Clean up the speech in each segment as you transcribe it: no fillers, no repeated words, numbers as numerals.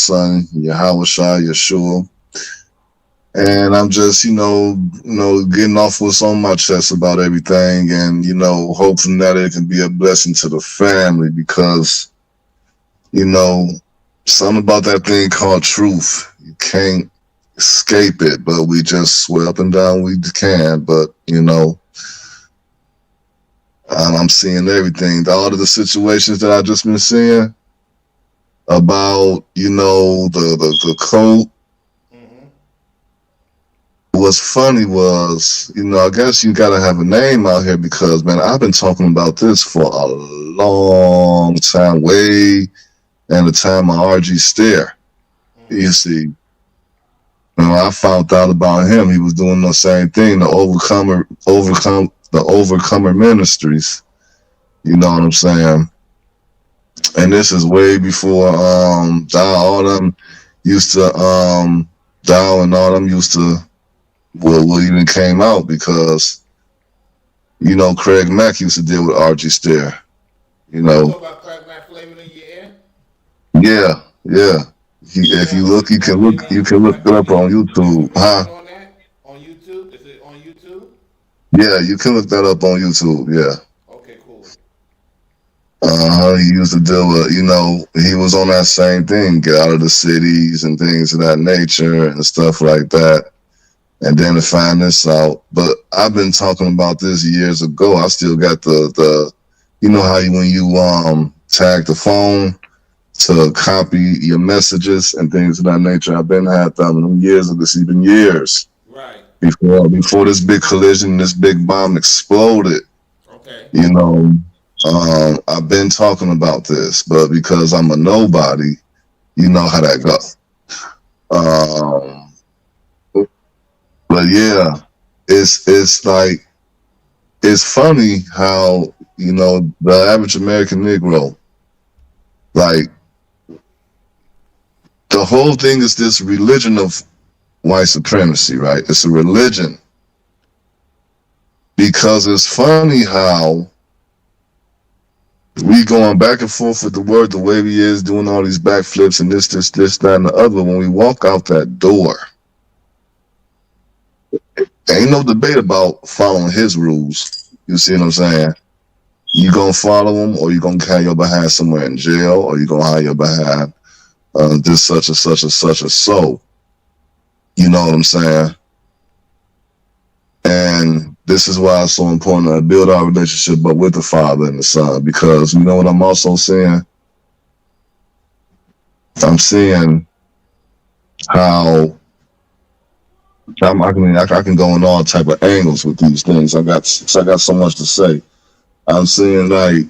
son, Yahushua, Yeshua. And I'm just, getting off what's on my chest about everything, and hoping that it can be a blessing to the family, because you know something about that thing called truth. You can't escape it, but we just swear up and down we can. But I'm seeing everything. All of the situations that I just been seeing about, the cult. What's funny was, I guess you gotta have a name out here, because man, I've been talking about this for a long time, way in the time of RG Stare. You see, I found out about him. He was doing the same thing, the Overcomer Ministries. You know what I'm saying? And this is way before all them used to Dow and all them used to even came out, because Craig Mack used to deal with RG Stare. You talk about Craig Mack flavor in your ear? Yeah. If you look, you can look it up on YouTube, huh? On that on YouTube? Is it on YouTube? Yeah, you can look that up on YouTube. Yeah. Okay, cool. He used to deal with, he was on that same thing, get out of the cities and things of that nature and stuff like that. And then to find this out, but I've been talking about this years ago. I still got the how when you tag the phone to copy your messages and things of that nature. I've been had them years of this, even years. Right. Before this big collision, this big bomb exploded. Okay. I've been talking about this, but because I'm a nobody, you know how that goes. But yeah, it's like, it's funny how the average American Negro, like, the whole thing is this religion of white supremacy, right? It's a religion, because it's funny how we going back and forth with the word the way we is, doing all these backflips and this, that, and the other. When we walk out that door, ain't no debate about following his rules. You see what I'm saying? You gonna follow him, or you gonna have your behind somewhere in jail, or you gonna hide your behind this such and such and such and so. You know what I'm saying? And this is why it's so important to build our relationship up with the Father and the Son, because you know what I'm also seeing? I'm seeing how I can go in all type of angles with these things. I got so much to say. I'm seeing, like,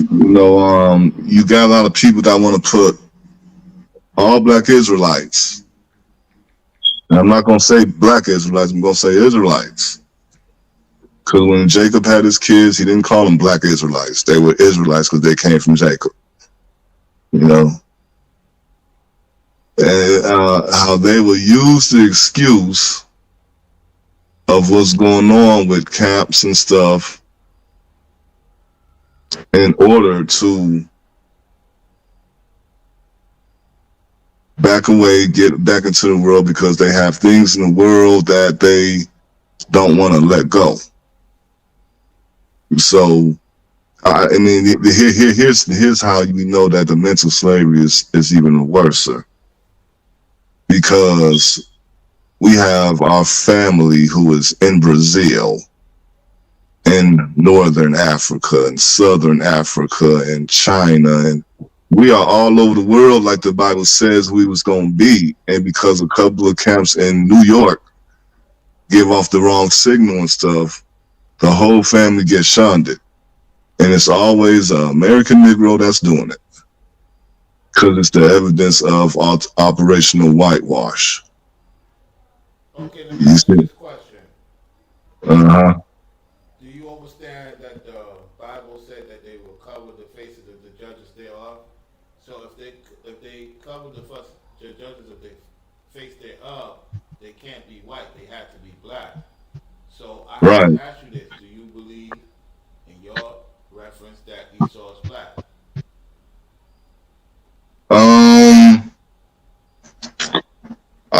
you got a lot of people that want to put all black Israelites, and I'm not gonna say black Israelites, I'm gonna say Israelites, because when Jacob had his kids, he didn't call them black Israelites. They were Israelites because they came from Jacob. And how they will use the excuse of what's going on with camps and stuff in order to back away, get back into the world, because they have things in the world that they don't want to let go. So, here's how you know that the mental slavery is even worse, because we have our family who is in Brazil, in Northern Africa, and Southern Africa, and China, and we are all over the world, like the Bible says we was going to be. And because a couple of camps in New York give off the wrong signal and stuff, the whole family gets shunned. And it's always an American Negro that's doing it, because it's the evidence of operational whitewash. Okay, let me ask you this question. Uh-huh. Do you understand that the Bible said that they will cover the faces of the judges thereof? So if they cover the judges of the face thereof, they can't be white. They have to be black. So I have Right. to ask you this: do you believe in your reference that Esau is black?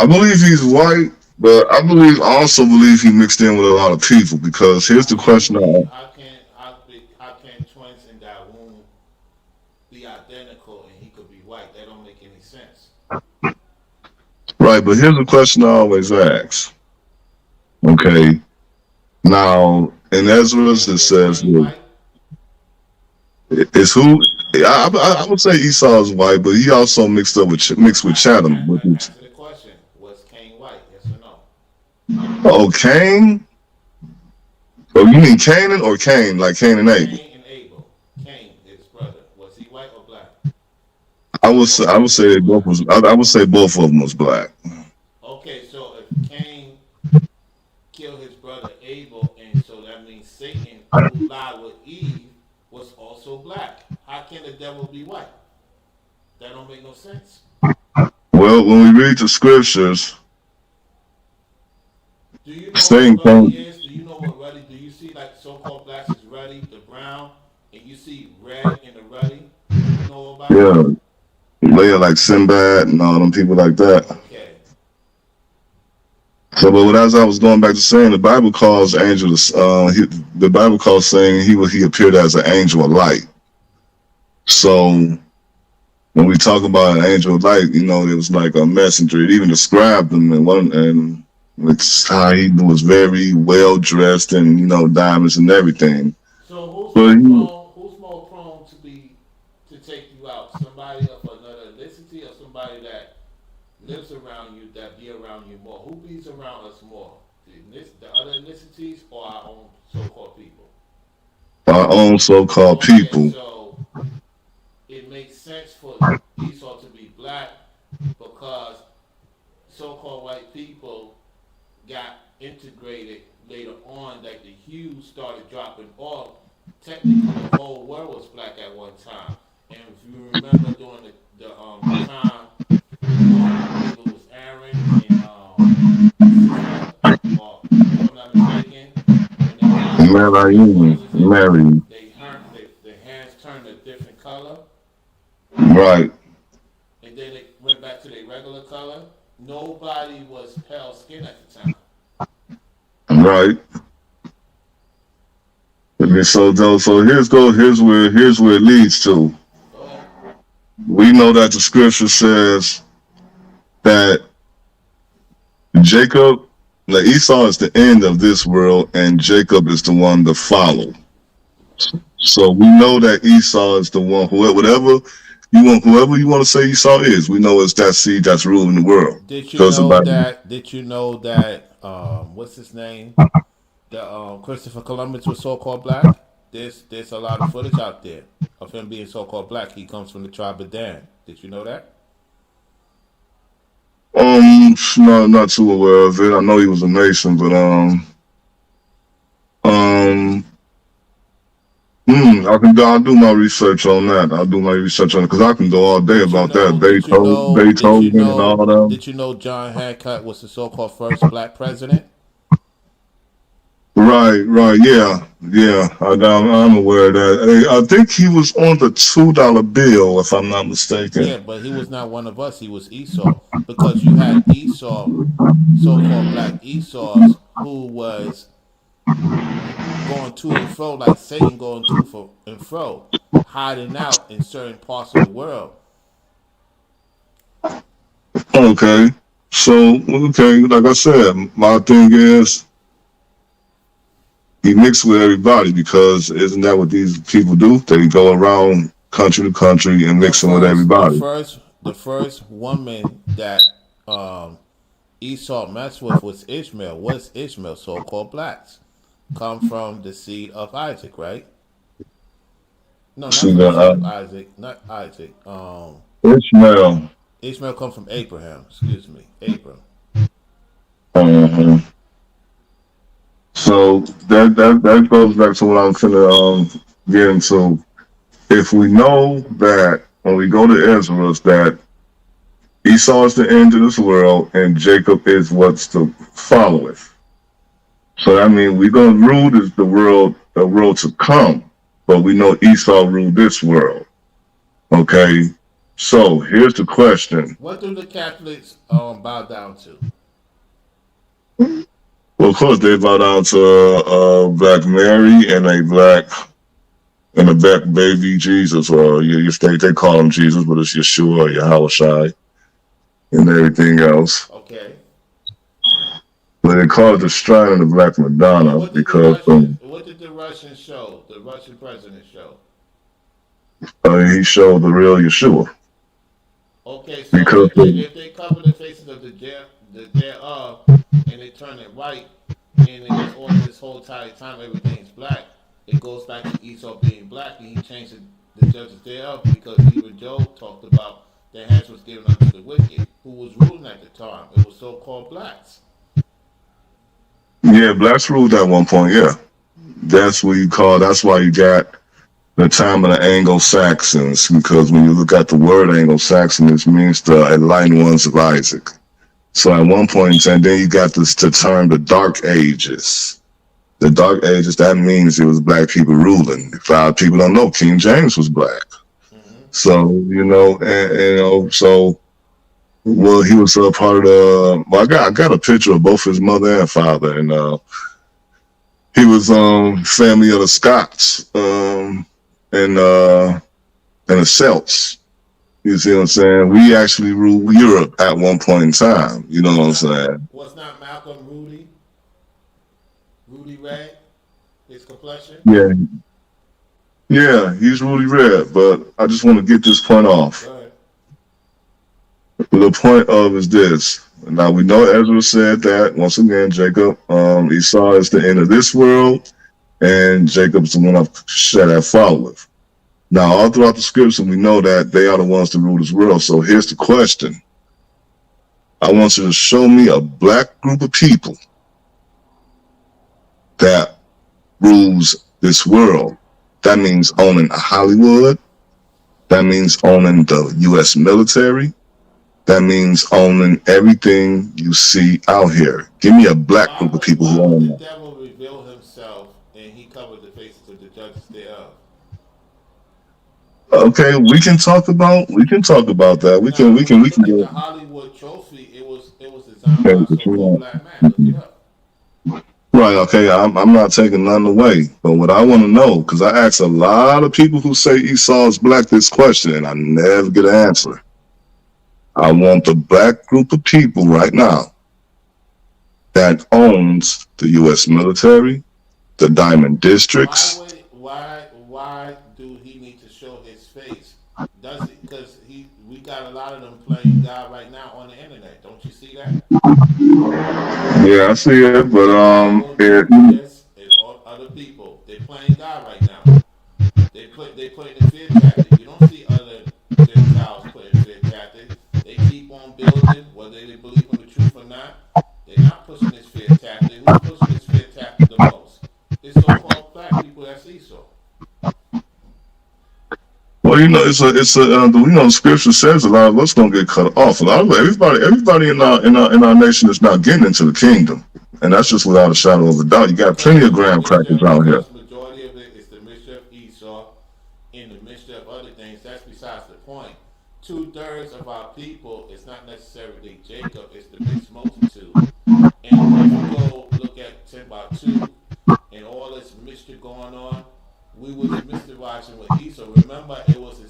I believe he's white, but I also believe he mixed in with a lot of people because here's the question. How can twins in that womb be identical and he could be white? That don't make any sense. Right, but here's the question I always ask. Okay, now in Ezra's it Is says Cain white? it's who I would say Esau is white, but he also mixed with Chatham. Answer the question. Was Cain white? Yes or no? Oh, Cain. Oh, you mean Canaan or Cain, like Cain and Abel? Cain and Abel. Cain, his brother. Was he white or black? I would say they both was. I would say both of them was black. Okay, so if Cain killed his brother Abel, and so that means Satan, who lied with Eve, was also black. How can the devil be white? That don't make no sense. Well, when we read the scriptures, Do you know Satan what ruddy came. is? Do you know what ruddy? Do you see like so-called blacks is ruddy, the brown, and you see red in the ruddy? Do you know about it? Yeah, later like Sinbad and all them people like that. Okay. So, but as I was going back to saying, the Bible calls angels. The Bible calls saying he appeared as an angel of light. So when we talk about an angel of light, you know, it was like a messenger. It even described him and it's how he was very well dressed and diamonds and everything. So But who's more prone to take you out? Somebody of another ethnicity or somebody that lives around you that be around you more? Who bees around us more? The other ethnicities or our own so-called people? our own so-called Okay, people. so it makes sense for Esau to be black because so-called white people got integrated later on. Like the hues started dropping off. Technically, the whole world was black at one time. And if you remember during the time, I believe it was Aaron and or if I'm not mistaken, when they got Mary. their hands turned a different color, Right, and then it went back to their regular color. Nobody was pale skin at the time. right. Okay, so here's where it leads to. Go ahead. We know that the scripture says that Jacob, like Esau is the end of this world, and Jacob is the one to follow. So we know that Esau is the one. Whoever you want to say Esau is, we know it's that seed that's ruling the world. Did you Because know about that? Did you know that? What's his name? The Christopher Columbus was so-called black. There's a lot of footage out there of him being so-called black. He comes from the tribe of Dan. Did you know that? no, not too aware of it. I know he was a Mason, but um, I'll do my research on that. I'll do my research on it because I can go all day Did you about that. know? Did you know? Did you Beethoven, and know? all of them. Did you know John Hancock was the so-called first black president? Right, yeah. I'm aware of that. I think he was on the $2 bill, if I'm not mistaken. Yeah, but he was not one of us. He was Esau because you had Esau, so-called black Esau's, who was going to and fro like Satan going to and fro, hiding out in certain parts of the world. Okay, like I said, my thing is he mixed with everybody because isn't that what these people do? They go around country to country and mixing with everybody. The first woman that Esau messed with was Ishmael. What's Ishmael? So-called blacks come from the seed of Isaac, right? No, not See from the seed that of Isaac. Not Isaac. Ishmael. Ishmael come from Abraham. Excuse me, Abram. Uh-huh. So that goes back to what I'm gonna get into. If we know that when we go to Ezra that Esau is the end of this world and Jacob is what's to follow it. So that means we're gonna rule the world to come, but we know Esau ruled this world. Okay. So here's the question. What do the Catholics bow down to? Well, of course, they bow down to Black Mary and a black baby Jesus, or they call him Jesus, but it's Yeshua or Yahushai and everything else. Okay. But they call it the Shrine of the Black Madonna because What did the Russians show? The Russian president show. he showed the real Yeshua. Okay, so Because if they cover the faces of the thereof and they turn it white, and it was all this whole entire time everything's black, it goes back to Esau being black, and he changed the judges thereof because even Job talked about their hands was given unto the wicked, who was ruling at the time. It was so-called blacks. yeah, blacks ruled at one point. Yeah, that's what you call. That's why you got the time of the Anglo-Saxons, because when you look at the word Anglo-Saxon, it means the enlightened ones of Isaac. So at one point in time, then you got this the term the Dark Ages. The Dark Ages, that means it was black people ruling. If people don't know, King James was black. Mm-hmm. So so well, he was a part of the. Well, I got a picture of both his mother and father, and he was family of the Scots and the Celts. You see what I'm saying? We actually ruled Europe at one point in time. You know what I'm saying? Was not Malcolm Rudy Ray? His complexion? Yeah. Yeah, he's Rudy Red, but I just want to get this point off. Right. The point of is this. Now we know Ezra said that once again, Jacob, Esau is the end of this world, and Jacob's the one I've shed that fall with. Now, all throughout the scripture, we know that they are the ones to rule this world. So here's the question. I want you to show me a black group of people that rules this world. That means owning Hollywood. That means owning the U.S. military. That means owning everything you see out here. Give me a black group of people who own that. The devil revealed himself, and he covered the faces of the judges thereof. Okay, we can talk about that. We can get the Hollywood trophy. It was designed by a so-called black man. Look it up. Right, okay, I'm not taking none away. But what I want to know, because I ask a lot of people who say Esau is black this question, and I never get an answer. I want the black group of people right now that owns the U.S. military, the diamond districts. Why do he need to show his face? Does it? Because we got a lot of them playing God right now on the internet. Don't you see that? Yeah, I see it, but and all other people, they're playing God right now. They put in fear tactics. You don't see other Gentiles putting fear tactics. They keep on building, whether they believe in the truth or not. They're not pushing this fear tactic. Who's pushing this fear tactic the most? It's so-called black people that's Esau. Well, the scripture says a lot of us gonna get cut off. A lot of everybody in our nation is not getting into the kingdom, and that's just without a shadow of a doubt. You got plenty of graham crackers out here. The majority of it is the mystery of Esau, and the mystery of other things. That's besides the point. 2/3 of our people is not necessarily Jacob; it's the mixed multitude. And if you go look at Timbuktu and all this mystery going on, we was mysterizing with Esau. Remember, it was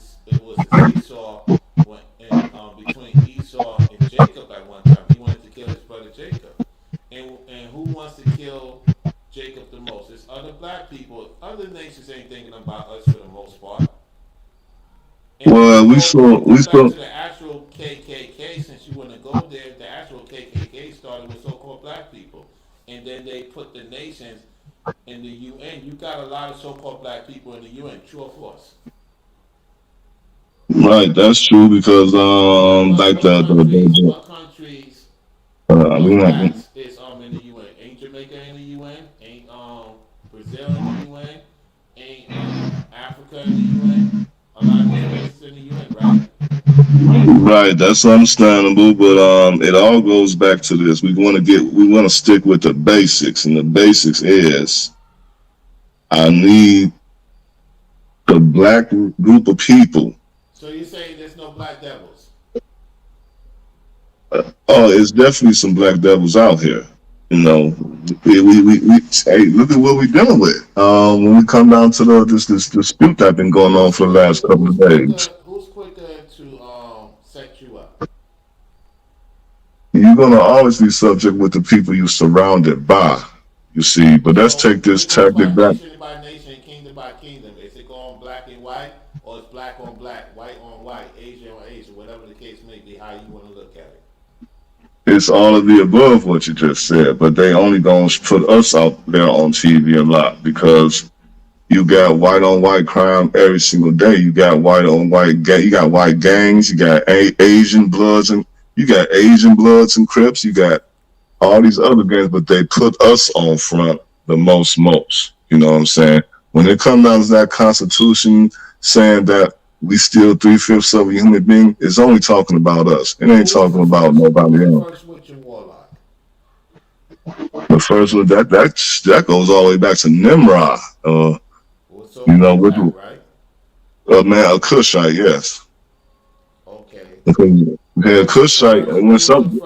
Esau between Esau and Jacob at one time. He wanted to kill his brother Jacob, and who wants to kill Jacob the most? It's other black people. Other nations ain't thinking about us for the most part. And well, we saw to the actual KKK. Since you want to go there, the actual KKK started with so-called black people, and then they put the nations. In the UN, you got a lot of so-called black people in the UN. True or false? Right, that's true because what countries blacks is in the UN? Ain't Jamaica in the UN? Ain't Brazil in the UN? Ain't Africa in the UN? A lot of places in the UN, right? Right, that's understandable, but it all goes back to this. We want to stick with the basics, and the basics is I need the black group of people. So you say there's no black devils? Oh, it's definitely some black devils out here. You know, hey, look at what we're dealing with. When we come down to this dispute that's been going on for the last couple of days, Who's quicker to set you up? you're gonna always be subject with the people you surrounded by. You see, but let's So take this when it goes tactic by back. nation, kingdom by kingdom, is it going black and white, or is black on black, white on white, Asian on Asian, whatever the case may be, how you want to look at it? It's all of the above what you just said, but they only gonna put us out there on TV a lot because you got white on white crime every single day. You got white on white gang. You got white gangs. You got Asian bloods and Crips. You got all these other gangs, but they put us on front the most. You know what I'm saying? When it comes down to that Constitution saying that we still 3/5 of a human being, it's only talking about us. It ain't talking about nobody else. First with your warlock. The first one that goes all the way back to Nimrod. So You know, which black, right? man, a Cushite, yes. Okay. Yeah, Cushite, and when some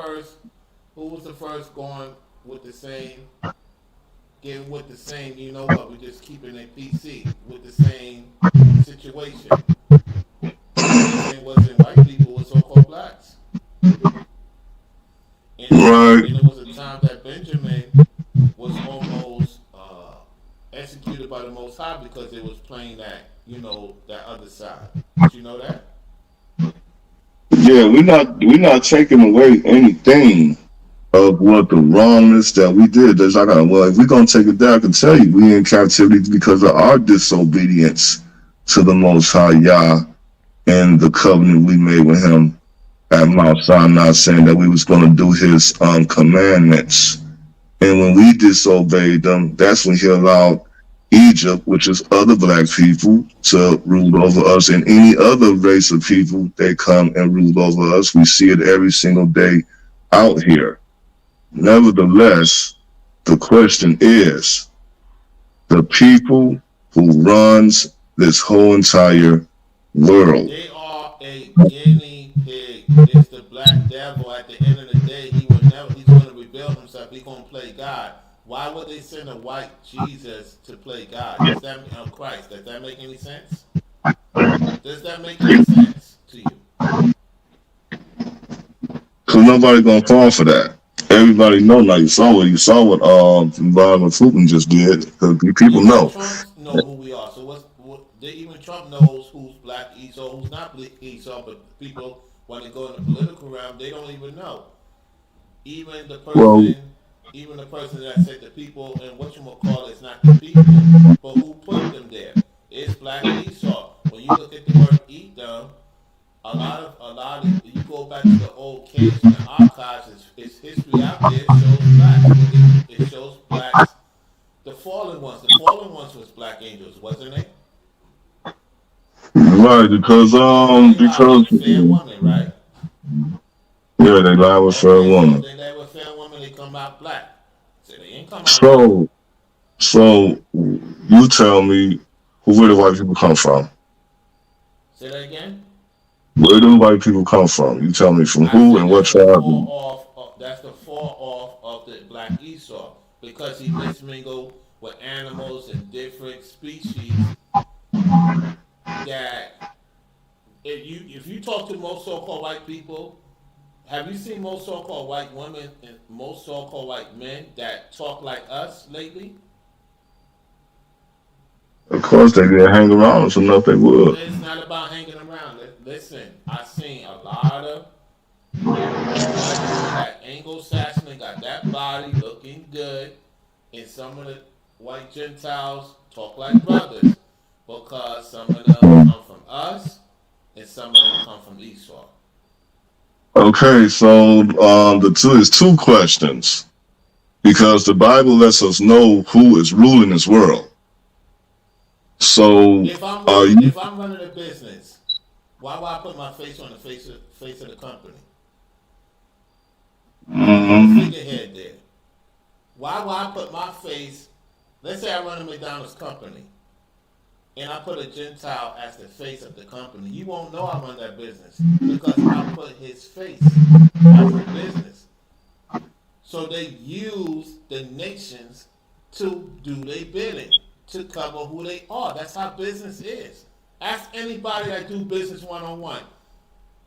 Who was the first going with the same, getting with the same, you know what, we're just keeping it PC, with the same situation. It wasn't white people, it was so-called blacks. right. And it was a time that Benjamin was almost executed by the Most High because it was playing that, that other side. Did you know that? Yeah, we're not taking away anything of what the wrongness that we did. There's like, well, if we're gonna take it down, I can tell you we in captivity because of our disobedience to the Most High Yah and the covenant we made with Him at Mount Sinai, saying that we was gonna do His commandments. And when we disobeyed them, that's when He allowed Egypt, which is other black people, to rule over us, and any other race of people, they come and rule over us. We see it every single day out here. Nevertheless, the question is, the people who runs this whole entire world. They are a guinea pig. It's the black devil. At the end of the day, he's going to rebuild himself. He's going to play God. Why would they send a white Jesus to play God? Christ? Does that make any sense? Does that make any sense to you? Because nobody's gonna fall for that. Everybody know now. You saw what Bob Fulton just did. Because people know. Trump know who we are. So even Trump knows who's black Esau, who's not black Esau. But people, when they go in the political realm, they don't even know. Even the person that said the people and what you gonna call it's not the people, but who put them there? It's black Esau. When you look at the word Edom, a lot of you go back to the old caves and the archives, it's history out there. It shows blacks. It shows blacks. The fallen ones was black angels, wasn't it? Right, because fair woman, right? Yeah, they lie with fair woman. They lie with fair woman. They come out black. So they ain't come out. So you tell me, where do white people come from? Say that again. Where do white people come from? You tell me from who and what tribe? That's the fall off of the black Esau because he mismingled with animals and different species. That if you talk to most so-called white people, have you seen most so-called white women and most so-called white men that talk like us lately? Of course, they didn't hang around us enough. They would. It's not about hanging around. Listen, I've seen a lot of that Anglo-Saxon and got that body looking good, and some of the white Gentiles talk like brothers because some of them come from us and some of them come from Esau. Okay, so is two questions because the Bible lets us know who is ruling this world. So if I'm running a business, why would I put my face on the face of the company? Figurehead there. Why would I put my face? Let's say I run a McDonald's company. and I put a Gentile as the face of the company, you won't know I run that business because I put his face as the business. So they use the nations to do their bidding, to cover who they are. That's how business is. Ask anybody that do business one on one.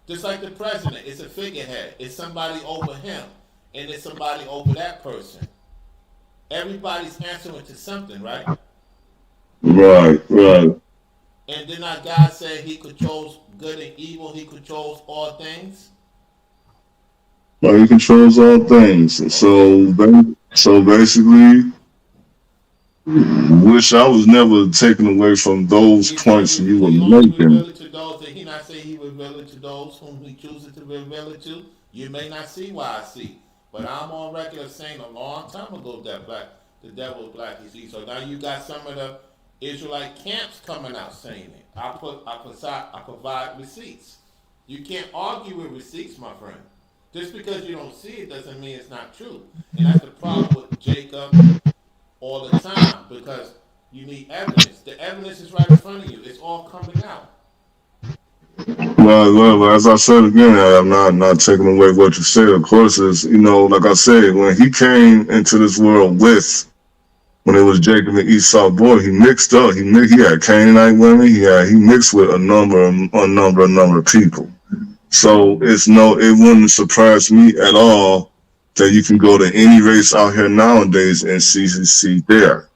Just like the president, it's a figurehead. It's somebody over him, and it's somebody over that person. Everybody's answering to something, right? Right, right. And then our God said He controls good and evil. He controls all things. Well, he controls all things. Okay. So basically, wish I was never taken away from those points you were He only making. revealed it to those. Did He not say He revealed it to those whom He chooses to reveal it to? You may not see why I see, but I'm on record of saying a long time ago that the devil is black. You see, so now you got some of the Israelite camps coming out saying it. I provide receipts. You can't argue with receipts, my friend. Just because you don't see it doesn't mean it's not true. And that's the problem with Jacob all the time because you need evidence. The evidence is right in front of you. It's all coming out. Well, as I said again, I'm not taking away what you said. Of course, is like I said, when he came into this world when it was Jacob and Esau boy, he mixed up. He had Canaanite women. He mixed with a number of people. So it wouldn't surprise me at all that you can go to any race out here nowadays and see there.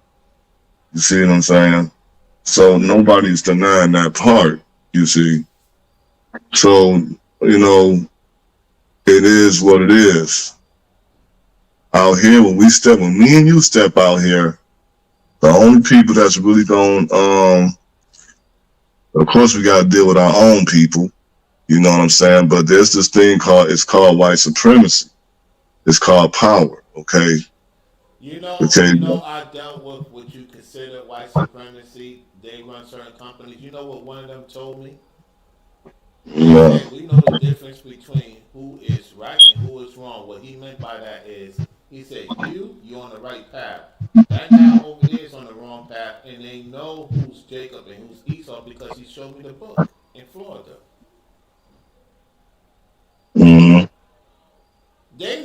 You see what I'm saying? So nobody's denying that part. You see. So it is what it is. Out here, when me and you step out here, the only people that's really going, of course, we got to deal with our own people. You know what I'm saying? But there's this thing called white supremacy. It's called power. Okay. I dealt with what you consider white supremacy. They run certain companies. You know what one of them told me? He Yeah. said, we know the difference between who is right and who is wrong. What he meant by that is, he said, you're on the right path. That guy over there is on the wrong path, and they know who's Jacob and who's Esau because he showed me the book in Florida. Mm-hmm. They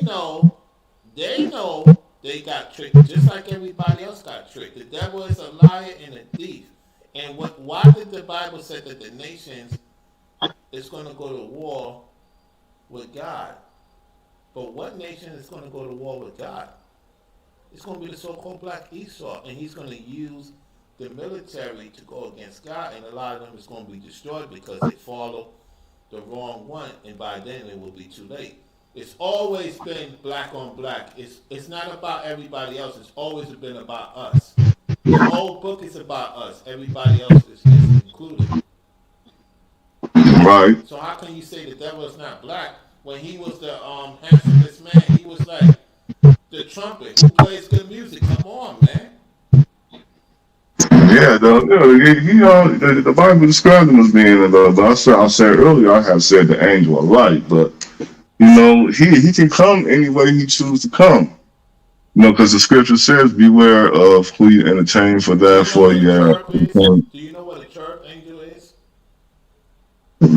know they got tricked just like everybody else got tricked. The devil is a liar and a thief. And why did the Bible say that the nations is going to go to war with God? But what nation is going to go to war with God? It's going to be the so-called black Esau, and he's going to use the military to go against God, and a lot of them is going to be destroyed because they follow the wrong one, and by then it will be too late. It's always been black on black. It's not about everybody else. It's always been about us. The whole book is about us. Everybody else is included. Right. So how can you say the devil is not black when he was the handsomest man? He was like the trumpet who plays good music. Come on, man. Yeah, the Bible described him as being but I said earlier, I have said the angel of light, but he can come any way he chooses to come. Because the scripture says, "Beware of who you entertain, for therefore Do you know what a cherub angel is?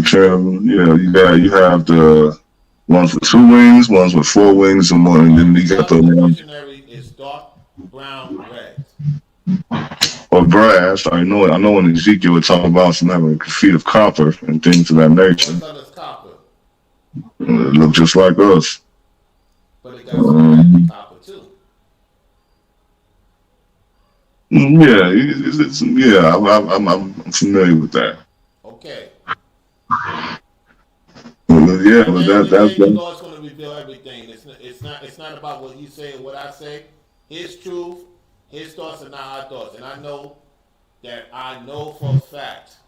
Cherub, you have the ones with 2 wings, ones with 4 wings, and then you got the one. Dictionary is dark brown red. Or brass. I know in Ezekiel we're talking about some having feet of copper and things of that nature. What color is copper? It look just like us. But it got some copper too. Yeah, I'm familiar with that. Okay. Yeah, but that's the Lord's going to reveal everything. It's not about what you say or what I say. His truth, his thoughts are not our thoughts, and I know for a fact.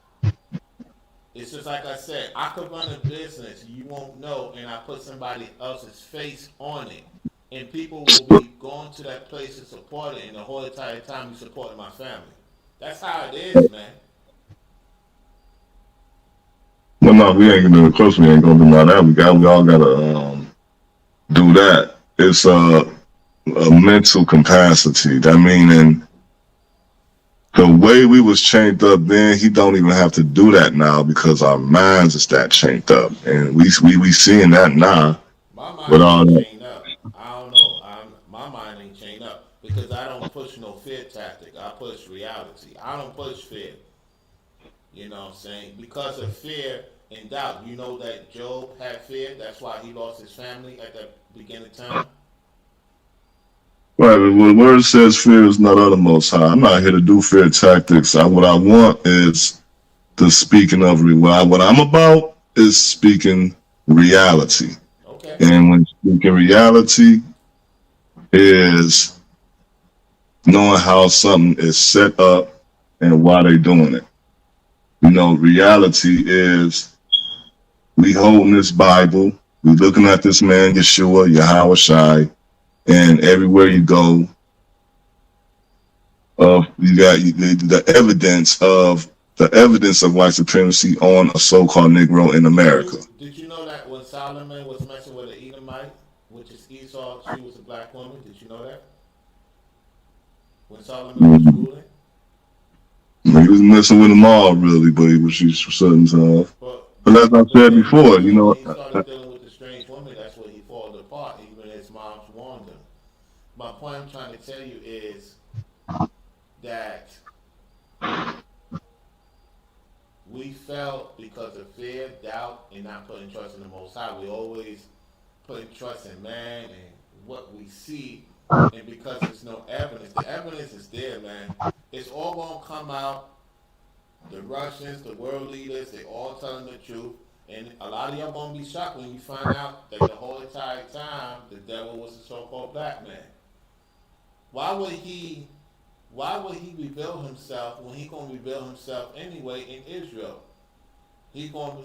It's just like I said, I could run a business, you won't know, and I put somebody else's face on it. And people will be going to that place to support it, and the whole entire time you supporting my family. That's how it is, man. Well, no, we ain't gonna. Of course, we ain't gonna do none of that. We all gotta do that. It's a mental capacity. That meaning The way we was chained up then, he don't even have to do that now because our minds is that chained up, and we seeing that now. My With mind all ain't that, chained up. I don't know. My mind ain't chained up because I don't push no fear tactic. I push reality. I don't push fear. You know what I'm saying? Because of fear and doubt. You know that Job had fear. That's why he lost his family at the beginning of time. right? But the word says, "Fear is not of the Most High." I'm not here to do fear tactics. What I want is the speaking of what I'm about is speaking reality, Okay. and when speaking reality is knowing how something is set up and why they doing it. Reality is we holding this Bible, we looking at this man Yeshua, Yahweh Shai, and everywhere you go, you got the evidence of white supremacy on a so-called Negro in America. Did you know that when Solomon was messing with an Edomite, which is Esau, she was a black woman? Did you know that? When Solomon was ruling? He was messing with them all, really, but he was certain times. But as I But said then before, when he started dealing with the strange woman, that's where he falls apart. Even his mom's warned him. My point I'm trying to tell you is that we felt because of fear, doubt, and not putting trust in the Most High. We always putting trust in man and what we see, and because there's no evidence, the evidence is there, man. It's all gonna come out. The Russians, the world leaders, they all telling the truth. And a lot of y'all gonna be shocked when you find out that the whole entire time the devil was a so-called black man. Why would he reveal himself when he gonna reveal himself anyway in Israel? He gonna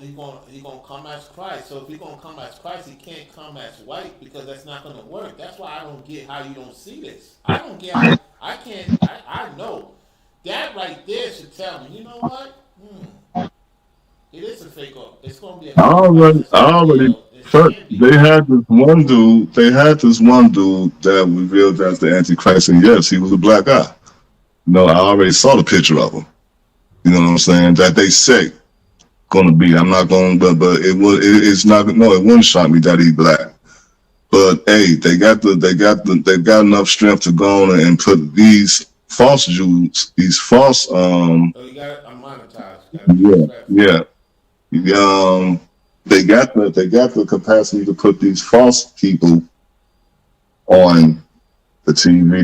come as Christ. So if he gonna come as Christ, he can't come as white because that's not gonna work. That's why I don't get how you don't see this. I don't get how I can't I know. That right there should tell me, you know what? It is a fake off. It's gonna be a fake Christ. It's gonna be it can't be they white. had this one dude. They had this one dude that revealed as the Antichrist, and yes, he was a black guy. I already saw the picture of him. You know what I'm saying? That they say gonna be. I'm not going, but it's not. No, it wouldn't shock me that he's black. But hey, they got enough strength to go on and put these false Jews, these false Oh, you got it monetized. yeah. They got the capacity to put these false people on the TV.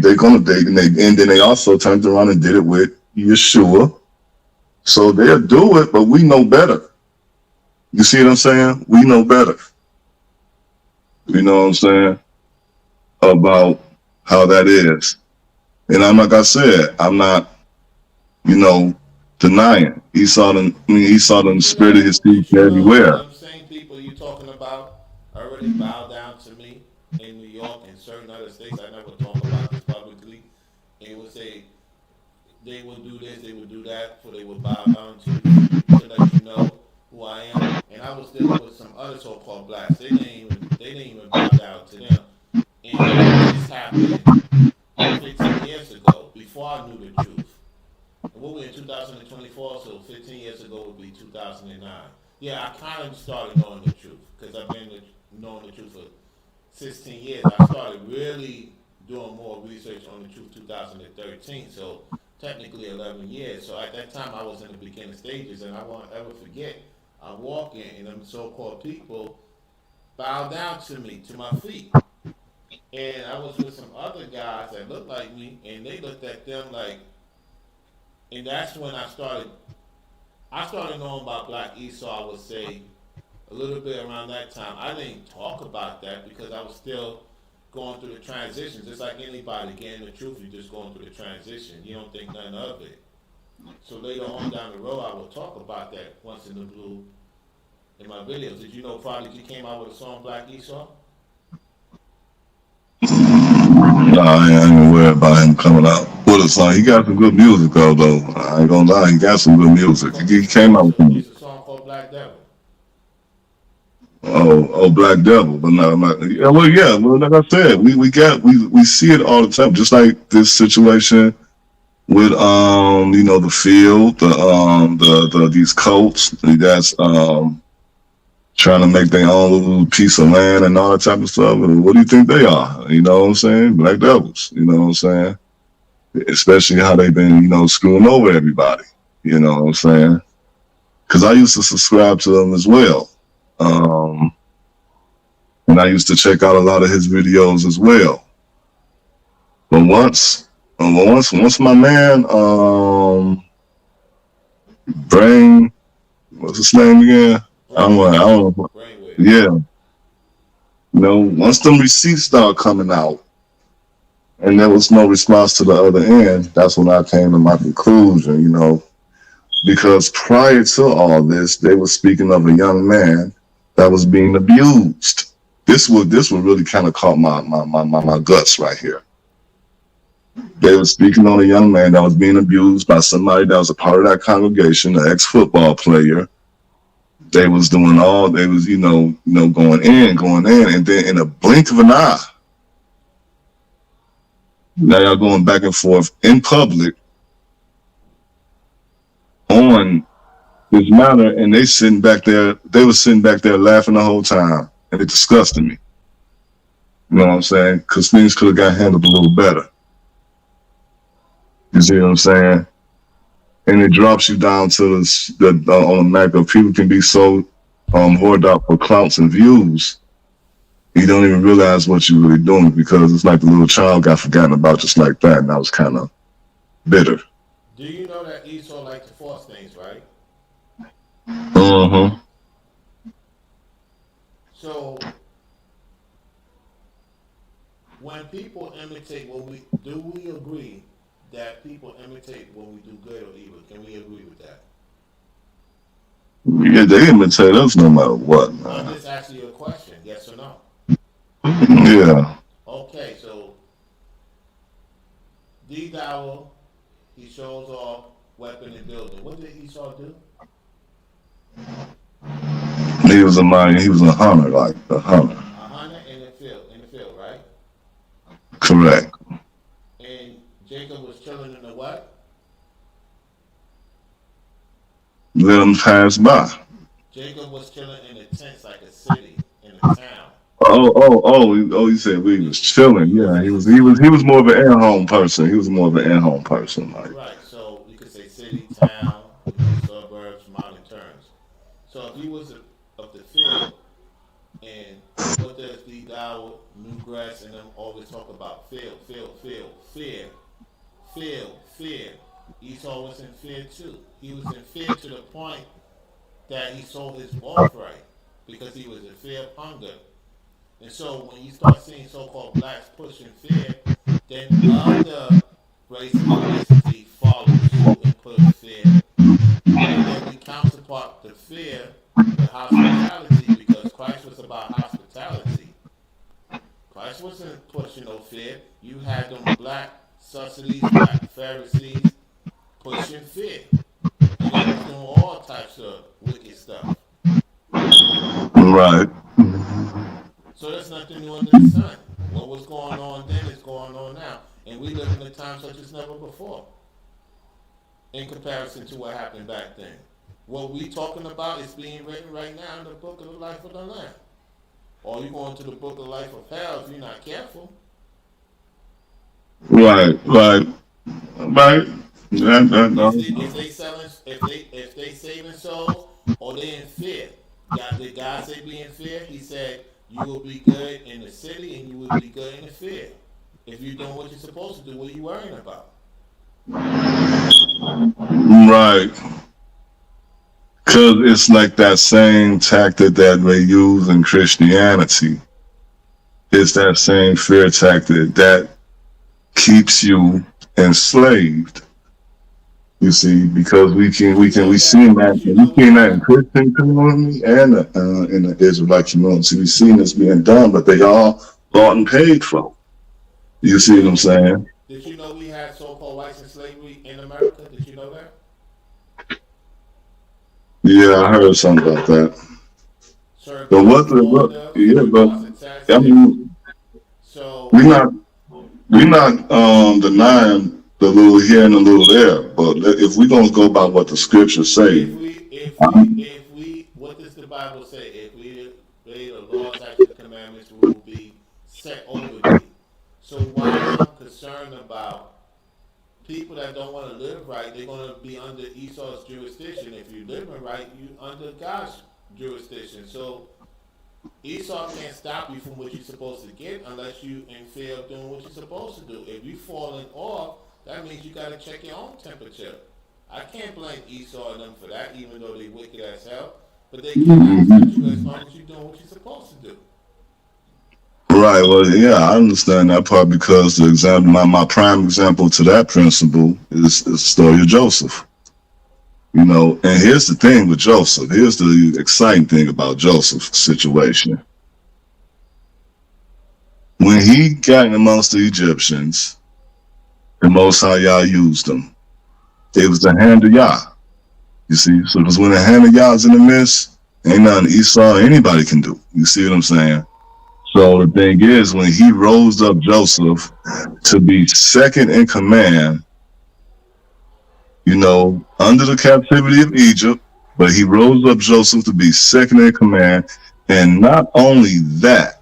And then they also turned around and did it with Yeshua. So they'll do it, but we know better. You see what I'm saying? We know better. You know what I'm saying? About how that is. And I'm like I said, I'm not, denying. He saw the spirit of his teeth everywhere. Them same people you talking about already bow down to me in New York and certain other states. I never talk about this publicly. It would say they would do this, they would do that, so they would bow down to let you know who I am. And I was dealing with some other so-called blacks. They didn't even bow down to them. And this happened 15 years ago, before I knew the truth. And we're in 2024, so 15 years ago would be 2009. Yeah, I kind of started knowing the truth because I've been knowing the truth for 16 years. I started really doing more research on the truth 2013, so technically 11 years. So at that time, I was in the beginning stages, and I won't ever forget. I walk in, and them so-called people bow down to me, to my feet. And I was with some other guys that looked like me, and they looked at them like, and that's when I started knowing about Black Esau, I would say, a little bit around that time. I didn't talk about that because I was still going through the transition. Just like anybody getting the truth, you're just going through the transition. You don't think none of it. So later on down the road, I will talk about that once in the blue in my videos. Did you know Prodigy came out with a song, Black Esau? I ain't aware about him coming out with a song. He got some good music though. I ain't gonna lie, he got some good music. He came out with It's a song called Black Devil. Black Devil, but no, I'm not. Yeah, well, like I said, we see it all the time. Just like this situation with the field, the these Colts that's trying to make their own little piece of land and all that type of stuff. What do you think they are? You know what I'm saying? Black devils. You know what I'm saying? Especially how they've been, screwing over everybody. You know what I'm saying? Because I used to subscribe to them as well. And I used to check out a lot of his videos as well. But once my man, Brain, what's his name again? I don't know. Yeah. Once them receipts started coming out and there was no response to the other end, that's when I came to my conclusion, because prior to all this, they were speaking of a young man that was being abused. This would really kind of caught my guts right here. They were speaking on a young man that was being abused by somebody that was a part of that congregation, an ex-football player. They was doing going in, and then in a blink of an eye, now y'all going back and forth in public on this matter, and they were sitting back there laughing the whole time, and it disgusted me. You know what I'm saying? Because things could have got handled a little better. You see what I'm saying? And it drops you down to the on the map of people can be so hoarded up for clouts and views, you don't even realize what you're really doing, because it's like the little child got forgotten about just like that, and I was kind of bitter. Do you know that Esau liked to force things, right? Uh-huh. So when people imitate what we agree that people imitate when we do good or evil? Can we agree with that? Yeah, they imitate us no matter what, man. I'm just asking you a question, yes or no? Yeah. Okay, so D Dowell, he shows off weapon and building. What did Esau do? He was a hunter, like a hunter. A hunter in the field, right? Correct. And Jacob was chilling in the what? Let them pass by. Jacob was chilling in the tents like a city, in a town. You said we was chilling. Yeah, he was more of an in-home person. He was more of an in-home person, like. Right, so you could say city, town, suburbs, modern terms. So if he was of the field, and what does D. Dowell, Newgrass, and them always talk about? Fear. Esau was in fear too. He was in fear to the point that he sold his birthright because he was in fear of hunger. And so when you start seeing so-called blacks pushing fear, then other races of ethnicity follow suit and push fear. And then we counterpart the fear with hospitality, because Christ was about hospitality. Christ wasn't pushing no fear. You had them black Sadducees, black Pharisees pushing fear. And they was doing all types of wicked stuff. Right. So there's nothing new under the sun. What was going on then is going on now. And we live in a time such as never before in comparison to what happened back then. What we talking about is being written right now in the book of the life of the Lamb. Or you going to the book of life of hell if you're not careful. Right. If they saving souls, or they in fear. Did God say be in fear? He said you will be good in the city and you will be good in the field. If you're doing what you're supposed to do, what are you worrying about? Right. Because it's like that same tactic that they use in Christianity. It's that same fear tactic that keeps you enslaved. You see, because we see that in Christian community and in the Israelite community. We've seen this being done, but they all bought and paid for. You see what I'm saying? Did you know we had so-called license slavery in America? Did you know that? Yeah, I heard something about that. Sir, but I mean, so we're not denying the little here and the little there. But if we're gonna go by what the scriptures say, what does the Bible say? If we obey the law, statutes, and commandments, we will be set over thee. So why I'm concerned about people that don't want to live right, they're going to be under Esau's jurisdiction. If you're living right, you under God's jurisdiction. So Esau can't stop you from what you're supposed to get unless you in fear of doing what you're supposed to do. If you're falling off, that means you got to check your own temperature. I can't blame Esau and them for that, even though they wicked as hell. But they cannot touch you as long as you're doing what you're supposed to do. right? Well, yeah, I understand that part because the example, my prime example to that principle is the story of Joseph. You know, and here's the thing with Joseph. Here's the exciting thing about Joseph's situation. When he got amongst the Egyptians, the Most High Yah used him. It was the hand of Yah. You see, so because when the hand of Yah's in the midst, ain't nothing Esau or anybody can do. You see what I'm saying? So the thing is, when he rose up Joseph to be second in command, you know, under the captivity of Egypt, but he rose up Joseph to be second in command. And not only that,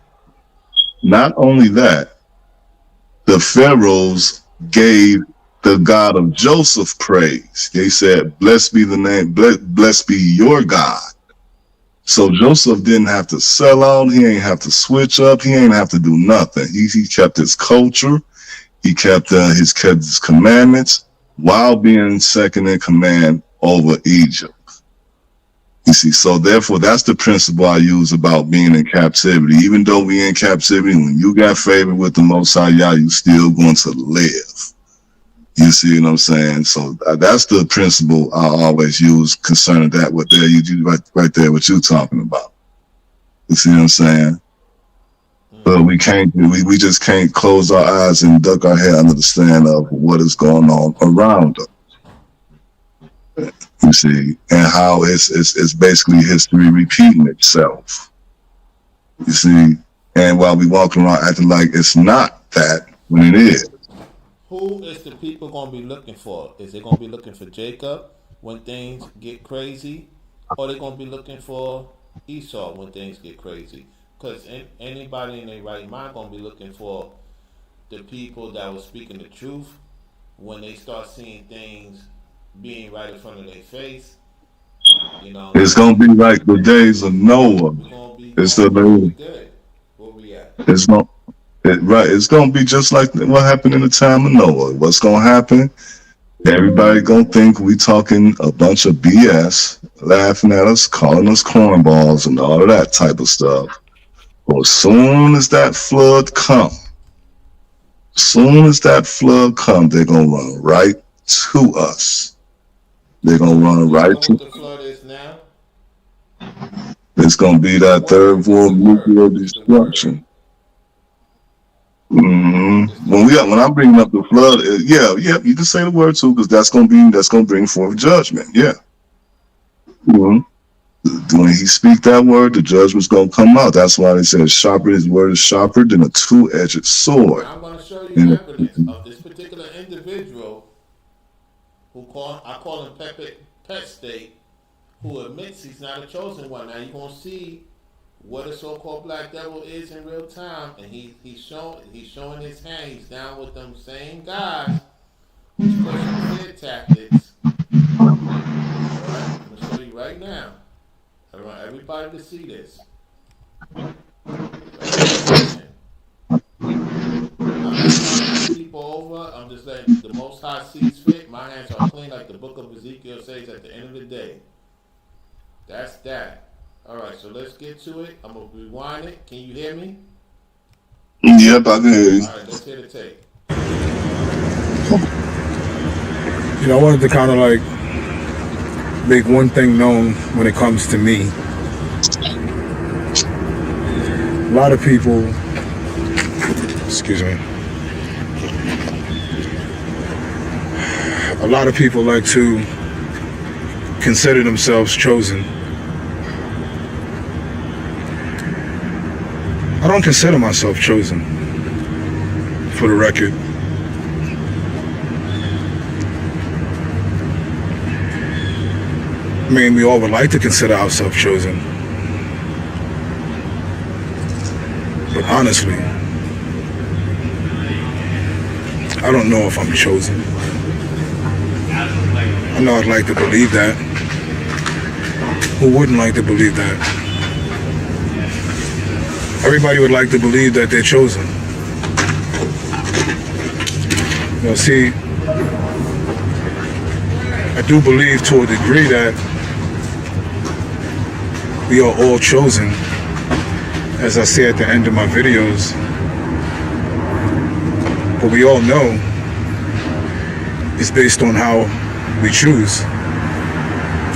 the pharaohs gave the God of Joseph praise. They said, blessed be the name, blessed be your God. So Joseph didn't have to sell out. He ain't have to switch up. He ain't have to do nothing. He kept his culture. He kept his commandments while being second in command over Egypt. You see, so therefore, that's the principle I use about being in captivity. Even though we in captivity, when you got favor with the Most High Yah, you still going to live. You see what I'm saying? So that's the principle I always use concerning that. What there you do right there, what you talking about. You see what I'm saying? But we just can't close our eyes and duck our head under the stand of what is going on around us. You see, and how it's basically history repeating itself. You see, and while we walking around acting like it's not that when it is. Who is the people going to be looking for? Is they going to be looking for Jacob when things get crazy? Or they going to be looking for Esau when things get crazy? Because anybody in their right mind going to be looking for the people that were speaking the truth when they start seeing things being right in front of their face. You know, it's going to be like the days of Noah. It's good. Where we at? It's not. It's going to be just like what happened in the time of Noah. What's going to happen? Everybody going to think we talking a bunch of BS, laughing at us, calling us cornballs and all of that type of stuff. But as soon as that flood come, they're going to run right to us. They're going to run right to us. The flood is now? It's going to be that third world nuclear destruction. Mm-hmm. When I'm bringing up the flood, yeah, you can say the word too, because that's gonna bring forth judgment. Yeah. Mm-hmm. When he speak that word, the judgment's gonna come out. That's why they said his word is sharper than a two-edged sword. I'm gonna show you evidence of this particular individual I call him Pet State, who admits he's not a chosen one. Now you're gonna see what a so-called black devil is in real time, and he's showing his hand. He's down with them same guys who's pushing fear tactics. All right, I'm gonna show you right now. I want everybody to see this. I'm not trying to people over. I'm just letting the Most High sees fit. My hands are clean, like the book of Ezekiel says. At the end of the day, that's that. All right, so let's get to it. I'm going to rewind it. Can you hear me? Yep, I can hear you. All right, let's hear the tape. You know, I wanted to kind of like make one thing known when it comes to me. A lot of people, a lot of people like to consider themselves chosen. I don't consider myself chosen, for the record. I mean, we all would like to consider ourselves chosen. But honestly, I don't know if I'm chosen. I know I'd like to believe that. Who wouldn't like to believe that? Everybody would like to believe that they're chosen. You know, see, I do believe to a degree that we are all chosen, as I say at the end of my videos. But we all know it's based on how we choose.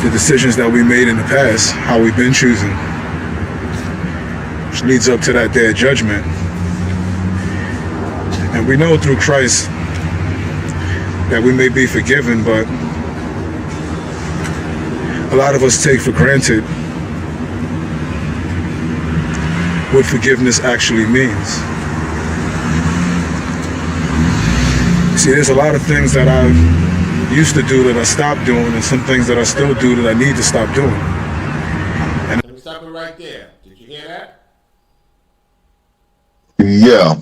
The decisions that we made in the past, how we've been choosing, which leads up to that day of judgment. And we know through Christ that we may be forgiven, but a lot of us take for granted what forgiveness actually means. See, there's a lot of things that I've used to do that I stopped doing, and some things that I still do that I need to stop doing. Let me stop it right there. Did you hear that? Yeah,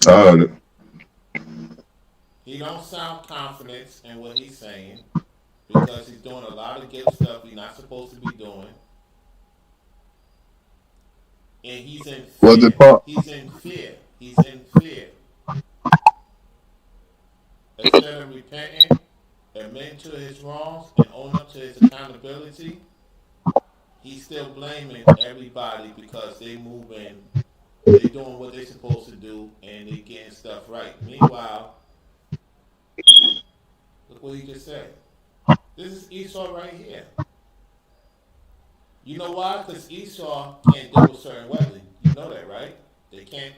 I heard it. He don't sound confident in what he's saying because he's doing a lot of good stuff he's not supposed to be doing. And he's in What the fear. part? He's in fear. He's in fear. Instead of repenting, admitting to his wrongs, and own up to his accountability, he's still blaming everybody because they doing what they're supposed to do, and they getting stuff right. Meanwhile, look what he just said. This is Esau right here. You know why? Because Esau can't deal with certain weather. You know that, right? They can't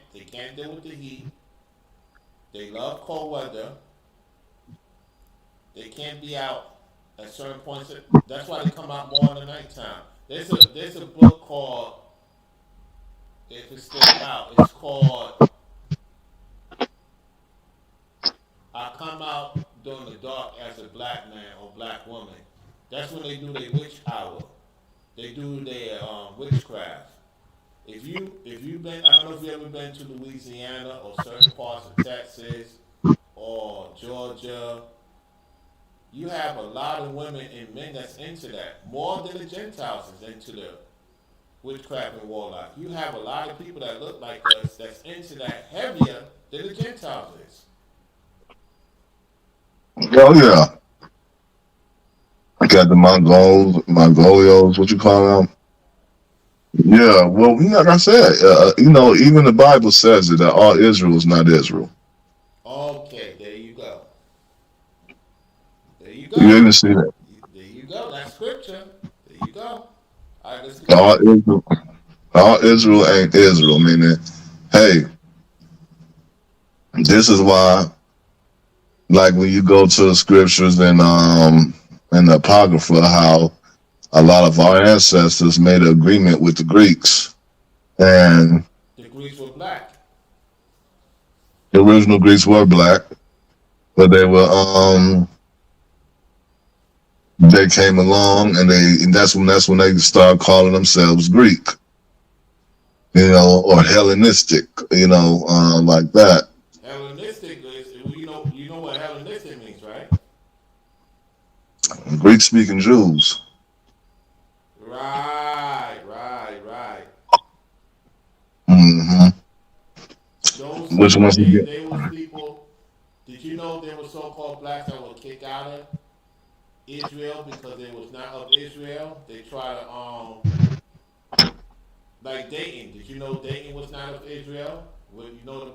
deal with the heat. They love cold weather. They can't be out at certain points. That's why they come out more in the nighttime. There's a book called, if it's still out, it's called I Come Out During the Dark as a Black Man or Black Woman. That's when they do their witch hour. They do their witchcraft. If you've been, I don't know if you ever been to Louisiana or certain parts of Texas or Georgia, you have a lot of women and men that's into that more than the Gentiles is into the witchcraft and warlock. You have a lot of people that look like us that's into that heavier than the Gentiles is. Oh yeah, I got the Mongolios. What you call them? Yeah. Well, like I said, even the Bible says it that all Israel is not Israel. Okay, there you go. There you You didn't go. see that. There you go. That's scripture. There you go. All right, let's All continue. Israel, all Israel ain't Israel. Meaning, hey, this is why, like when you go to the scriptures and the Apocrypha, how a lot of our ancestors made an agreement with the Greeks, and The Greeks were black. the original Greeks were black, but they came along and that's when they started calling themselves Greek, or Hellenistic, like that. Hellenistic is you know what Hellenistic means, right? Greek speaking Jews. Right. hmm Those Which people, ones you get? they was people. Did you know there were so-called blacks that were kicked out of Israel because they was not of Israel? They try to like Dayton. Did you know Dayton was not of Israel? Well, you know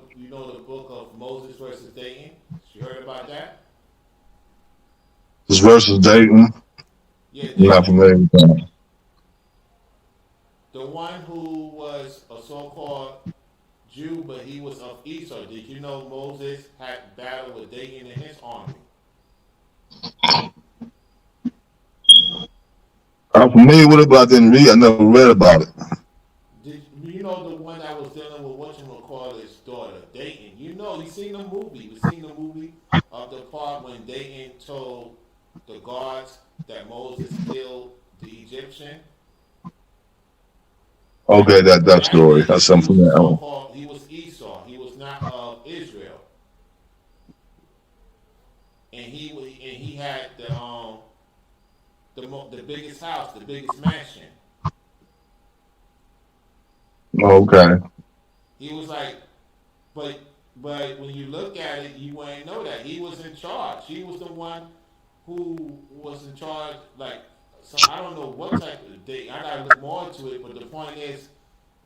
the book of Moses versus Dayton. You heard about that? This versus Dayton. Yeah, I'm not Dayton. familiar with that. The one who was a so-called Jew, but he was of Esau. Did you know Moses had battle with Dagon and his army? I'm familiar with it, but I didn't read. I never read about it. Did you know the one that was dealing with whatchamacallit's daughter, Dayton? You seen the movie. You seen the movie of the part when Dayton told the guards that Moses killed the Egyptian. Okay, that That story. nigga, That's he something was a that. so-called, he was Esau. He was not of Israel, and he had the biggest house, the biggest mansion. Okay. He was like, but when you look at it, you wouldn't know that he was in charge. He was the one who was in charge. Like, some I don't know what type of date. I gotta look more into it. But the point is,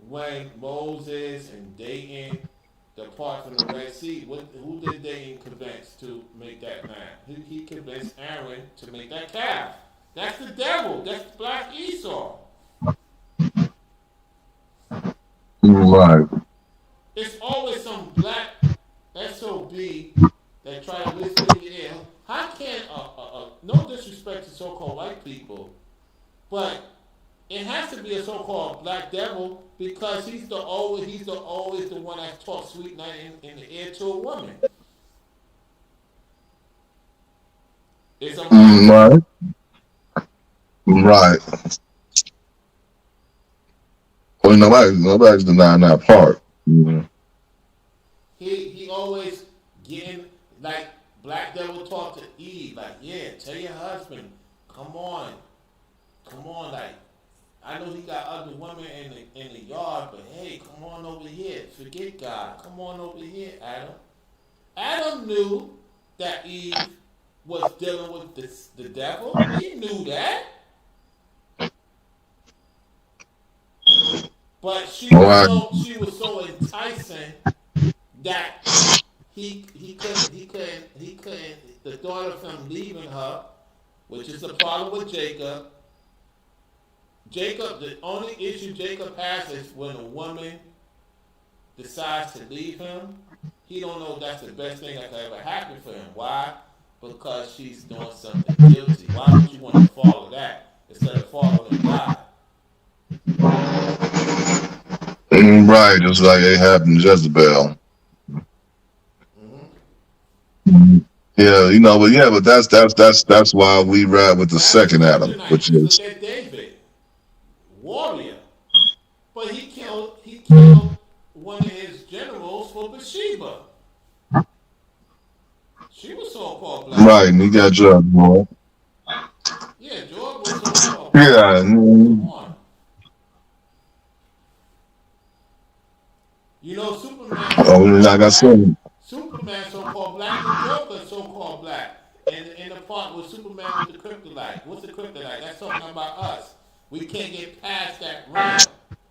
when Moses and Dayton depart from the Red Sea, who did Dayton convince to make that man? He convinced Aaron to make that calf. That's the devil. That's Black Esau. Right. It's always some black SOB that try to whisper in your ear. How can no disrespect to so-called white people, but it has to be a so-called black devil because he's always the one that talks sweet nothing in the ear to a woman. It's a Right. Right. Well, nobody's denying that part. Mhm. he always getting like black devil talk to Eve like, yeah, tell your husband, come on, like I know he got other women in the yard, but hey, come on over here. Forget God. Come on over here, Adam. Adam knew that Eve was dealing with the devil. He knew that. But Right. she was so enticing that he couldn't the thought of him leaving her, which is the problem with Jacob. The only issue Jacob has is when a woman decides to leave him, he don't know if that's the best thing that could ever happen for him. Why? Because she's doing something guilty. Why would you want to follow that instead of following God? Right. Just like Ahab and Jezebel. Mm-hmm. Yeah, but that's why we ride with the That's the second Adam, kryptonite. which Just is look at David, warrior, but he killed one of his generals for Bathsheba. She was so-called black. right, and he got drugged, boy. Yeah, George was so-called black. Yeah. Come on. You know, Like I said. Superman so-called black, the Joker so-called black. In the part with Superman with the kryptonite. What's the kryptonite? That's talking about us. We can't get past that realm.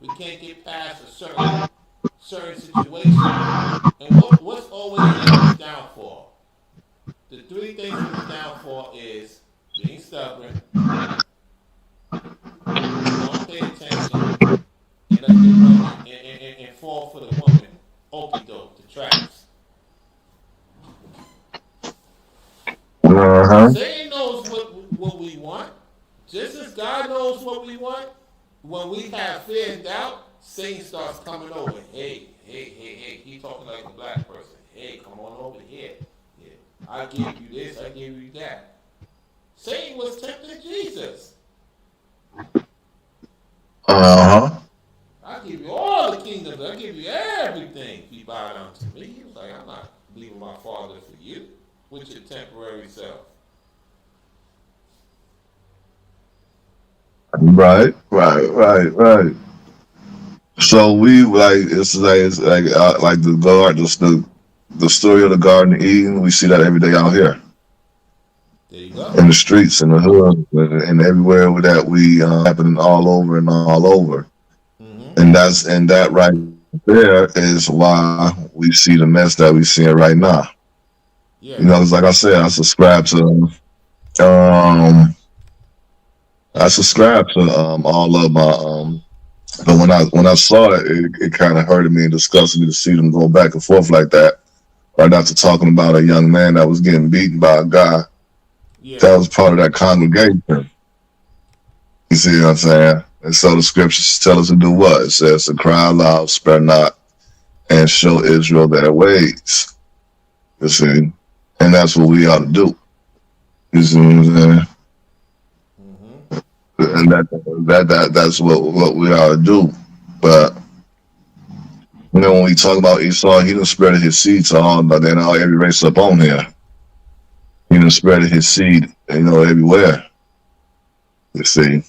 We can't get past a certain situation. And what's always his downfall? The three things his downfall is being stubborn, don't pay attention, and fall for the woman. Okie doke, the traps. Satan knows what we want. Just as God knows what we want, when we have fear and doubt, Satan starts coming over. Hey. He talking like a black person. Hey, come on over here. Yeah, I give you this, I give you that. Satan was tempting Jesus. Uh-huh. I give you all the kingdoms. I give you everything. If you bow down to me, he was like, I'm not leaving my father for you with your temporary self. Right. So we it's like the the story of the Garden of Eden. We see that every day out here There you go. in the streets, in the hood, and everywhere that we happening all over and all over. Mm-hmm. And that right there is why we see the mess that we seeing right now. Yeah. It's like I said, I subscribe to all of my but when I saw it kind of hurted me and disgusted me to see them go back and forth like that. Right after talking about a young man that was getting beaten by a guy that was part of that congregation. You see what I'm saying? And so the scriptures tell us to do what? It says to cry aloud, spare not, and show Israel their ways. You see? And that's what we ought to do. You see what I'm saying? Mm-hmm. And that's what we ought to do. But when we talk about Esau, he done spread his seed to all, but then all every race up on here. He done spread his seed, everywhere. You see.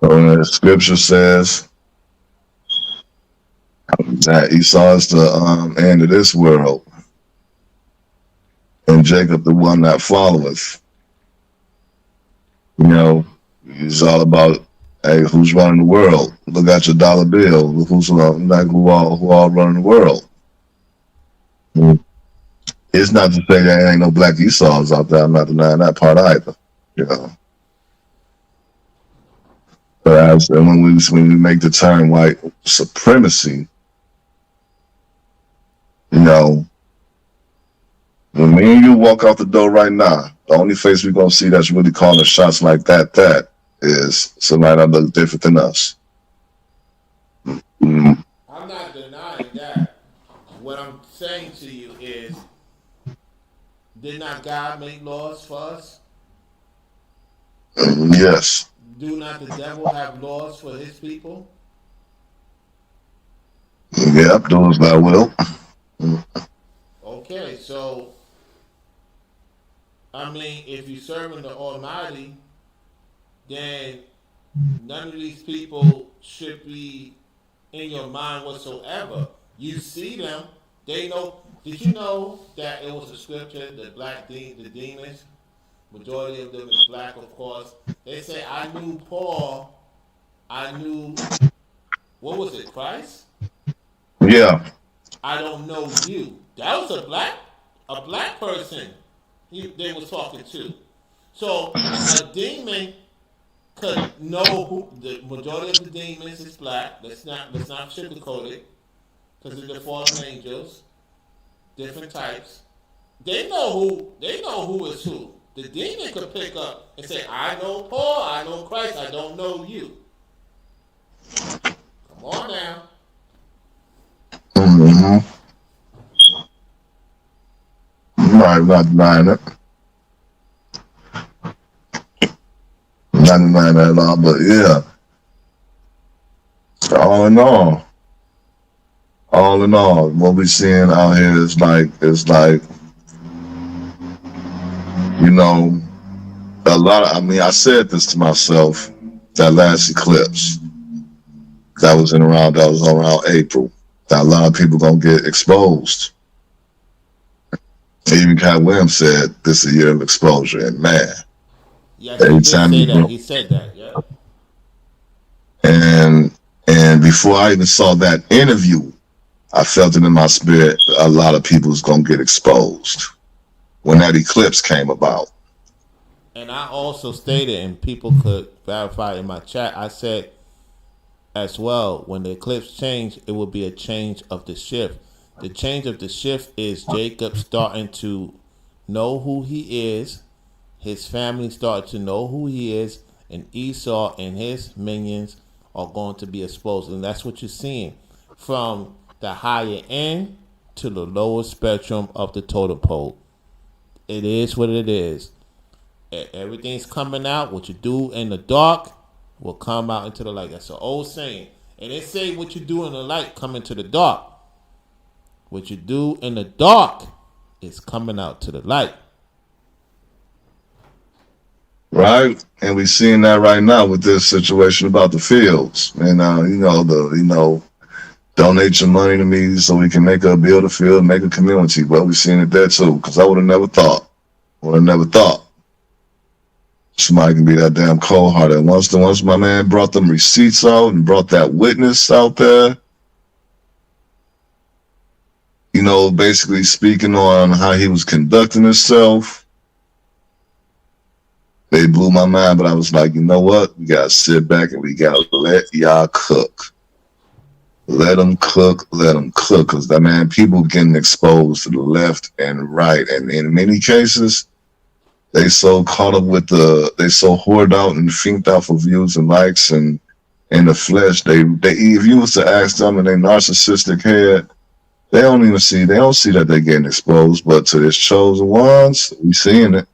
The scripture says that Esau is the end of this world, and Jacob the one that followeth. It's all about, hey, who's running the world? Look at your dollar bill. Who all running the world? It's not to say there ain't no black Esau's out there. I'm not denying that part either. But when we make the term white supremacy, when me and you walk out the door right now, the only face we're gonna see that's really calling shots like that is somebody that looks different than us. I'm not denying that. What I'm saying to you is, did not God make laws for us? Yes. Do not the devil have laws for his people? Yep, those that will. Okay, so if you're serving the Almighty, then none of these people should be in your mind whatsoever. You see them, they know. Did you know that it was a scripture, the demons, majority of them is black, of course. They say, I knew Paul, I knew, what was it, Christ? Yeah. I don't know you. That was a black person they was talking to. So a demon could know who the majority of the demons is black. Let's not sugarcoat it, because of the fallen angels, different types. They know who is who. The demon could pick up and say, I know Paul, I know Christ, I don't know you. Come on now. Mm-hmm. I'm not denying it. Not denying that at all, but yeah. All in all, what we seeing out here is like, a lot of, I said this to myself, that last eclipse that was around April, that a lot of people gonna get exposed. Even Cat Williams said this is a year of exposure, and man. Yes, he did say that. He said that, yeah. And before I even saw that interview, I felt it in my spirit, a lot of people was gonna get exposed when that eclipse came about. And I also stated, and people could verify in my chat, I said as well, when the eclipse changed, it will be a change of the shift. The change of the shift is Jacob starting to know who he is, his family started to know who he is, and Esau and his minions are going to be exposed. And that's what you're seeing from the higher end to the lower spectrum of the totem pole. It is what it is. Everything's coming out. What you do in the dark will come out into the light. That's an old saying. And they say what you do in the light come into the dark. What you do in the dark is coming out to the light. Right, and we're seeing that right now with this situation about the fields, and donate your money to me so we can build a field, make a community. Well, we're seeing it there too, because I would have never thought somebody can be that damn cold-hearted. Once my man brought them receipts out and brought that witness out there, basically speaking on how he was conducting himself, they blew my mind. But I was like, you know what? We gotta sit back and we gotta let y'all cook. Let them cook, because that man, people getting exposed to the left and right, and in many cases, they so caught up with they so hoard out and finked out for views and likes and in the flesh. They if you was to ask them in their narcissistic head, They don't even see. They don't see that they're getting exposed. But to this chosen ones, we seeing it.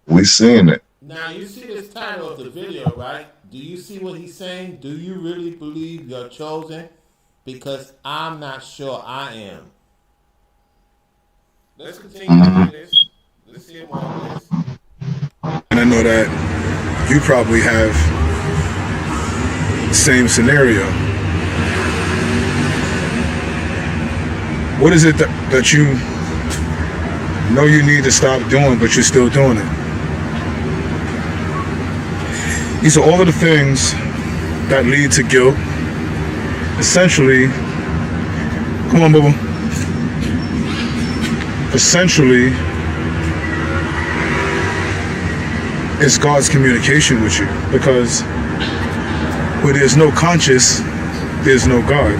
We seeing it. Now you see this title of the video, right? Do you see what he's saying? Do you really believe you're chosen? Because I'm not sure I am. Let's continue to do this. Let's see more of this. And I know that you probably have the same scenario. What is it that you know you need to stop doing, but you're still doing it? These are all of the things that lead to guilt. Essentially, come on, Bubba. Essentially, it's God's communication with you, because where there's no conscience, there's no God.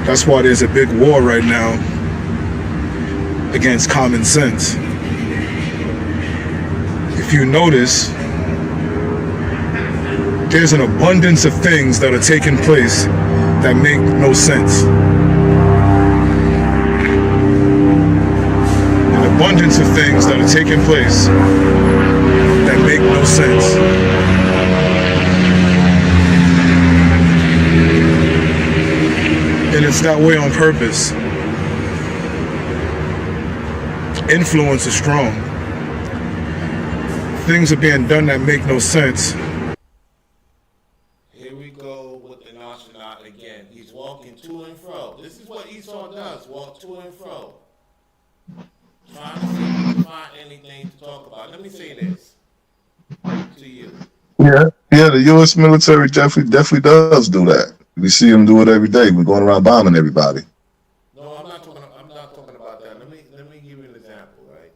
That's why there's a big war right now against common sense. If you notice, there's an abundance of things that are taking place that make no sense. An abundance of things that are taking place that make no sense. And it's that way on purpose. Influence is strong. Things are being done that make no sense. Here we go with the nonchalant again. He's walking to and fro. This is what Esau does, walk to and fro. Trying to see if he can find anything to talk about. Let me say this to you. Yeah, the U.S. military definitely does do that. We see them do it every day. We're going around bombing everybody. No, I'm not talking about that. Let me give you an example, right?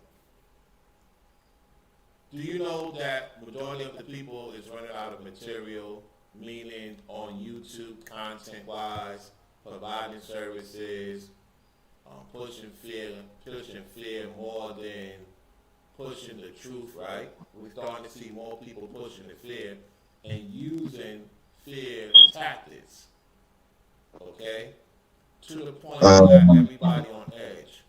Do you know that majority of the people is running out of material, meaning on YouTube, content-wise, providing services, pushing fear more than pushing the truth, right? We're starting to see more people pushing the fear and using fear tactics, okay? To the point that everybody on edge.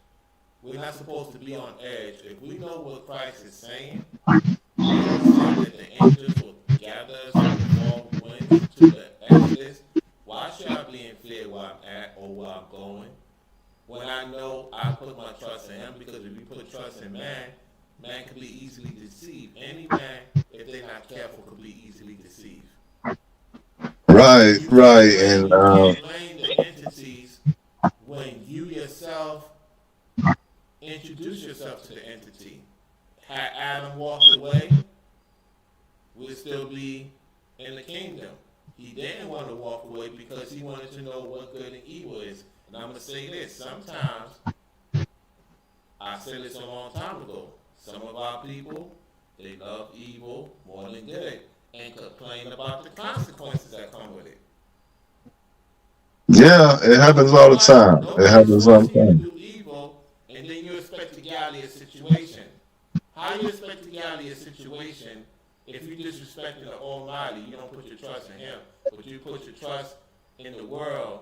We're not supposed to be on edge. If we know what Christ is saying, that the angels will gather us from the four winds to the Exodus, why should I be in fear where I'm at or where I'm going? When I know I put my trust in him, because if you put trust in man, man can be easily deceived. Any man, if they're not careful, could be easily deceived. Right. And you can't blame the entities when you yourself introduce yourself to the entity. Had Adam walked away, we'd still be in the kingdom. He didn't want to walk away because he wanted to know what good and evil is. And I'm going to say this, sometimes, I said this a long time ago, some of our people, they love evil more than good and complain about the consequences that come with it. Yeah, it happens all the time. It happens all the time. You do evil, and then you expect to get out of a situation. How you expect to get out of a situation if you disrespecting the Almighty? You don't put your trust in him, but you put your trust in the world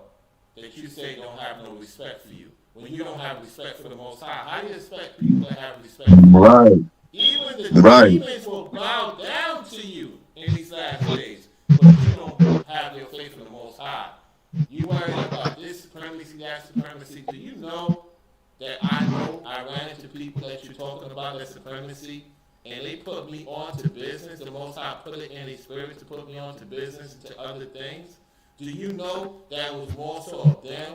that you say don't have no respect for you. When you don't have respect for the Most High, how do you expect people to have respect for you? Right. Even the demons will bow down to you in these last days, but you don't have your faith in the Most High. You worried about this supremacy, that supremacy. Do you know that I ran into people that you're talking about, that supremacy, and they put me on to business. The Most High put it in their spirit to put me on to business and to other things. Do you know that it was more so of them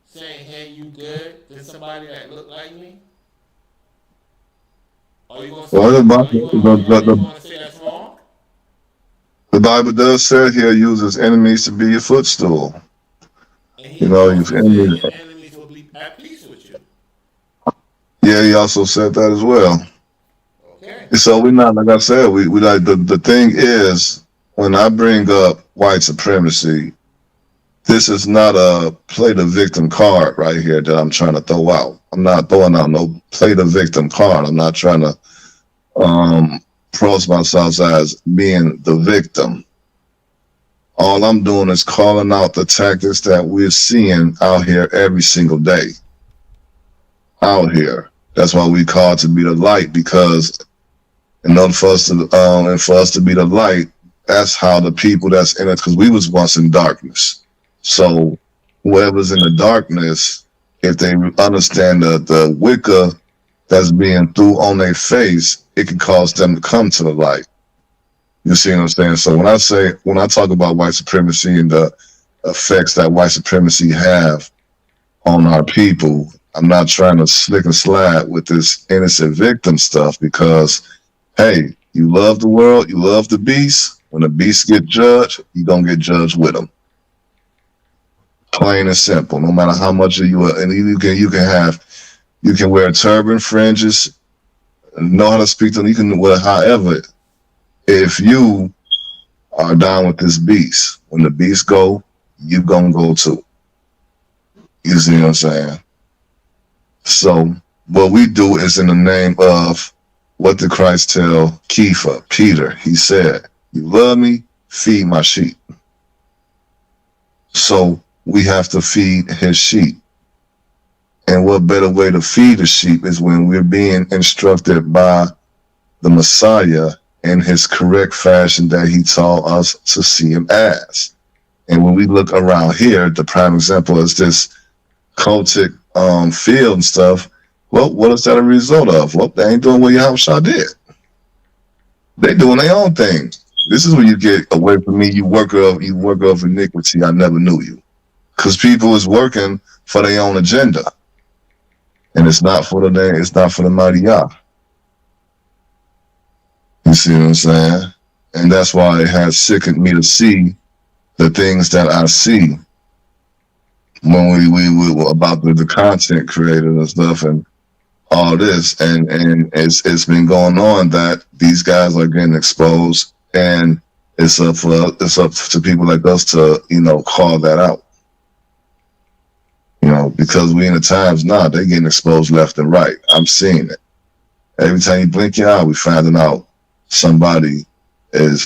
saying, hey, you good, than somebody that looked like me? Are you going to say that's wrong? The Bible does say he'll use his enemies to be your footstool. And your enemies will be at peace with you. Yeah, he also said that as well. Okay. So we're not, like I said, we like the thing is, when I bring up white supremacy, this is not a play the victim card right here that I'm trying to throw out. I'm not throwing out no play the victim card. I'm not trying to pose myself as being the victim. All I'm doing is calling out the tactics that we're seeing out here every single day. Out here. That's why we call to be the light, because in order for us to be the light, that's how the people that's in it, because we was once in darkness. So whoever's in the darkness, if they understand the wicker that's being threw on their face, it can cause them to come to the light. You see what I'm saying? So when I talk about white supremacy and the effects that white supremacy have on our people, I'm not trying to slick and slide with this innocent victim stuff, because, hey, you love the world, you love the beast. When the beast get judged, you gonna get judged with them. Plain and simple. No matter how much of you are, and you can wear turban, fringes, know how to speak to them. You can wear however. If you are down with this beast, when the beast go, you gonna go too. You see what I'm saying? So what we do is in the name of what did Christ tell Kepha, Peter? He said, "You love me, feed my sheep." So we have to feed his sheep. And what better way to feed the sheep is when we're being instructed by the Messiah in his correct fashion that he taught us to see him as. And when we look around here, the prime example is this cultic field and stuff. Well, what is that a result of? Well, they ain't doing what Yahushua did. They doing their own thing. This is when you get away from me, you worker of iniquity, I never knew you. Because people is working for their own agenda. And it's not for the mighty Yah. You see what I'm saying? And that's why it has sickened me to see the things that I see when we were about the content creators and stuff and all this, and it's been going on that these guys are getting exposed, and it's up to people like us to call that out. Because we in the times now, they're getting exposed left and right. I'm seeing it. Every time you blink your eye, we finding out somebody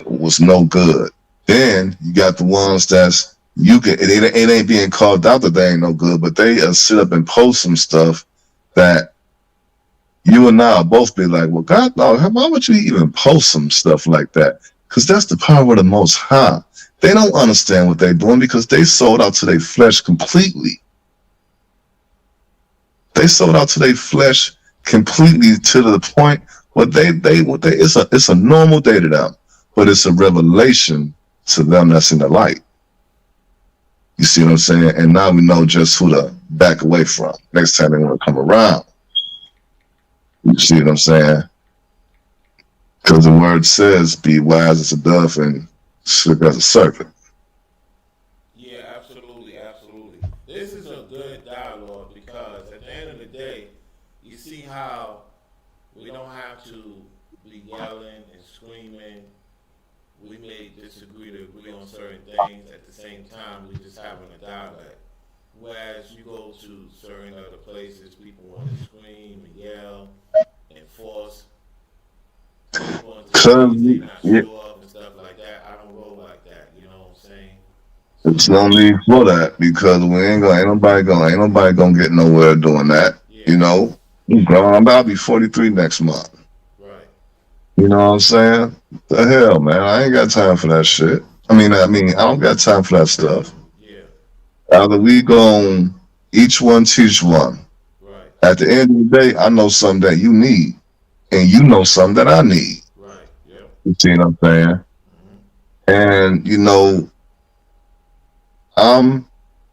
was no good. Then you got the ones that's it ain't being called out that they ain't no good, but they sit up and post some stuff that you and I will both be like, well, God, no, why would you even post some stuff like that? Because that's the power of the Most High. They don't understand what they're doing because they sold out to their flesh completely. They sold out to their flesh completely to the point where it's a normal day to them, but it's a revelation to them that's in the light. You see what I'm saying? And now we know just who to back away from next time they want to come around. You see what I'm saying? Because the word says, be wise as a dove and slick as a serpent. Yeah, absolutely, absolutely. This is a good dialogue because at the end of the day, you see how we don't have to be yelling and screaming. We may disagree to agree on certain things. At the same time, we're just having a dialogue. Whereas you go to certain other places, people want to scream and yell and force. People want to say not show up and stuff like that. I don't roll like that. You know what I'm saying? There's no need for that because ain't nobody gonna get nowhere doing that. Yeah. I'm grown. I'll be 43 next month. Right. You know what I'm saying? The hell, man! I ain't got time for that shit. I mean, I don't got time for that stuff. Yeah. Either we gon' each one teach one. Right. At the end of the day, I know something that you need, and you know something that I need. Right. Yeah. You see what I'm saying? Mm-hmm. And I'm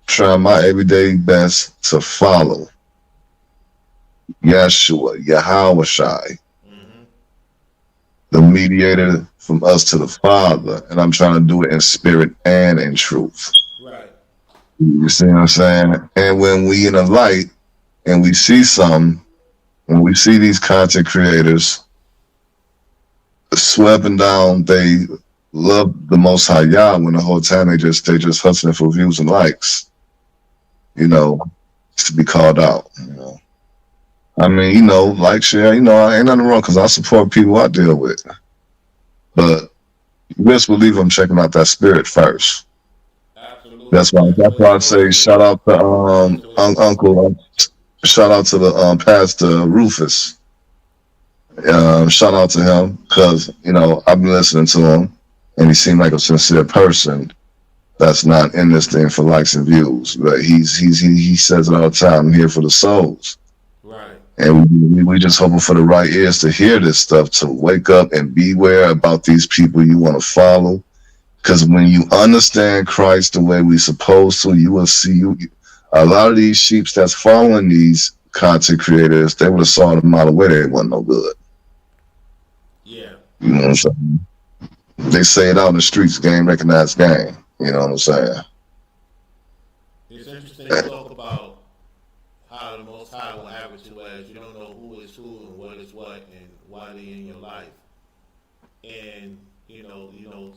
trying my everyday best to follow Yeshua, Yahawashi, the mediator from us to the Father, and I'm trying to do it in spirit and in truth. Right. You see what I'm saying? And when we in the light and we see something, when we see these content creators sweeping down, they love the Most High Yah when the whole time they just hustling for views and likes. To be called out. I mean, like share, ain't nothing wrong because I support people I deal with. But you best believe I'm checking out that spirit first. That's what That's why it's I supposed say to be. shout out to That's the way it's supposed to be. Uncle. Shout out to the Pastor Rufus. Shout out to him because I've been listening to him, and he seemed like a sincere person that's not in this thing for likes and views. But he says it all the time. I'm here for the souls, Right. and we just hoping for the right ears to hear this stuff, to wake up and beware about these people you want to follow. Because when you understand Christ the way we supposed to, you will see a lot of these sheeps that's following these content creators. They would have saw them out of the way. They wasn't no good. Yeah. You know what I'm saying? They say it out in the streets, game recognized game. You know what I'm saying? It's interesting to talk about how the Most High will have it to as you don't know who is who and what is what and why they in your life. And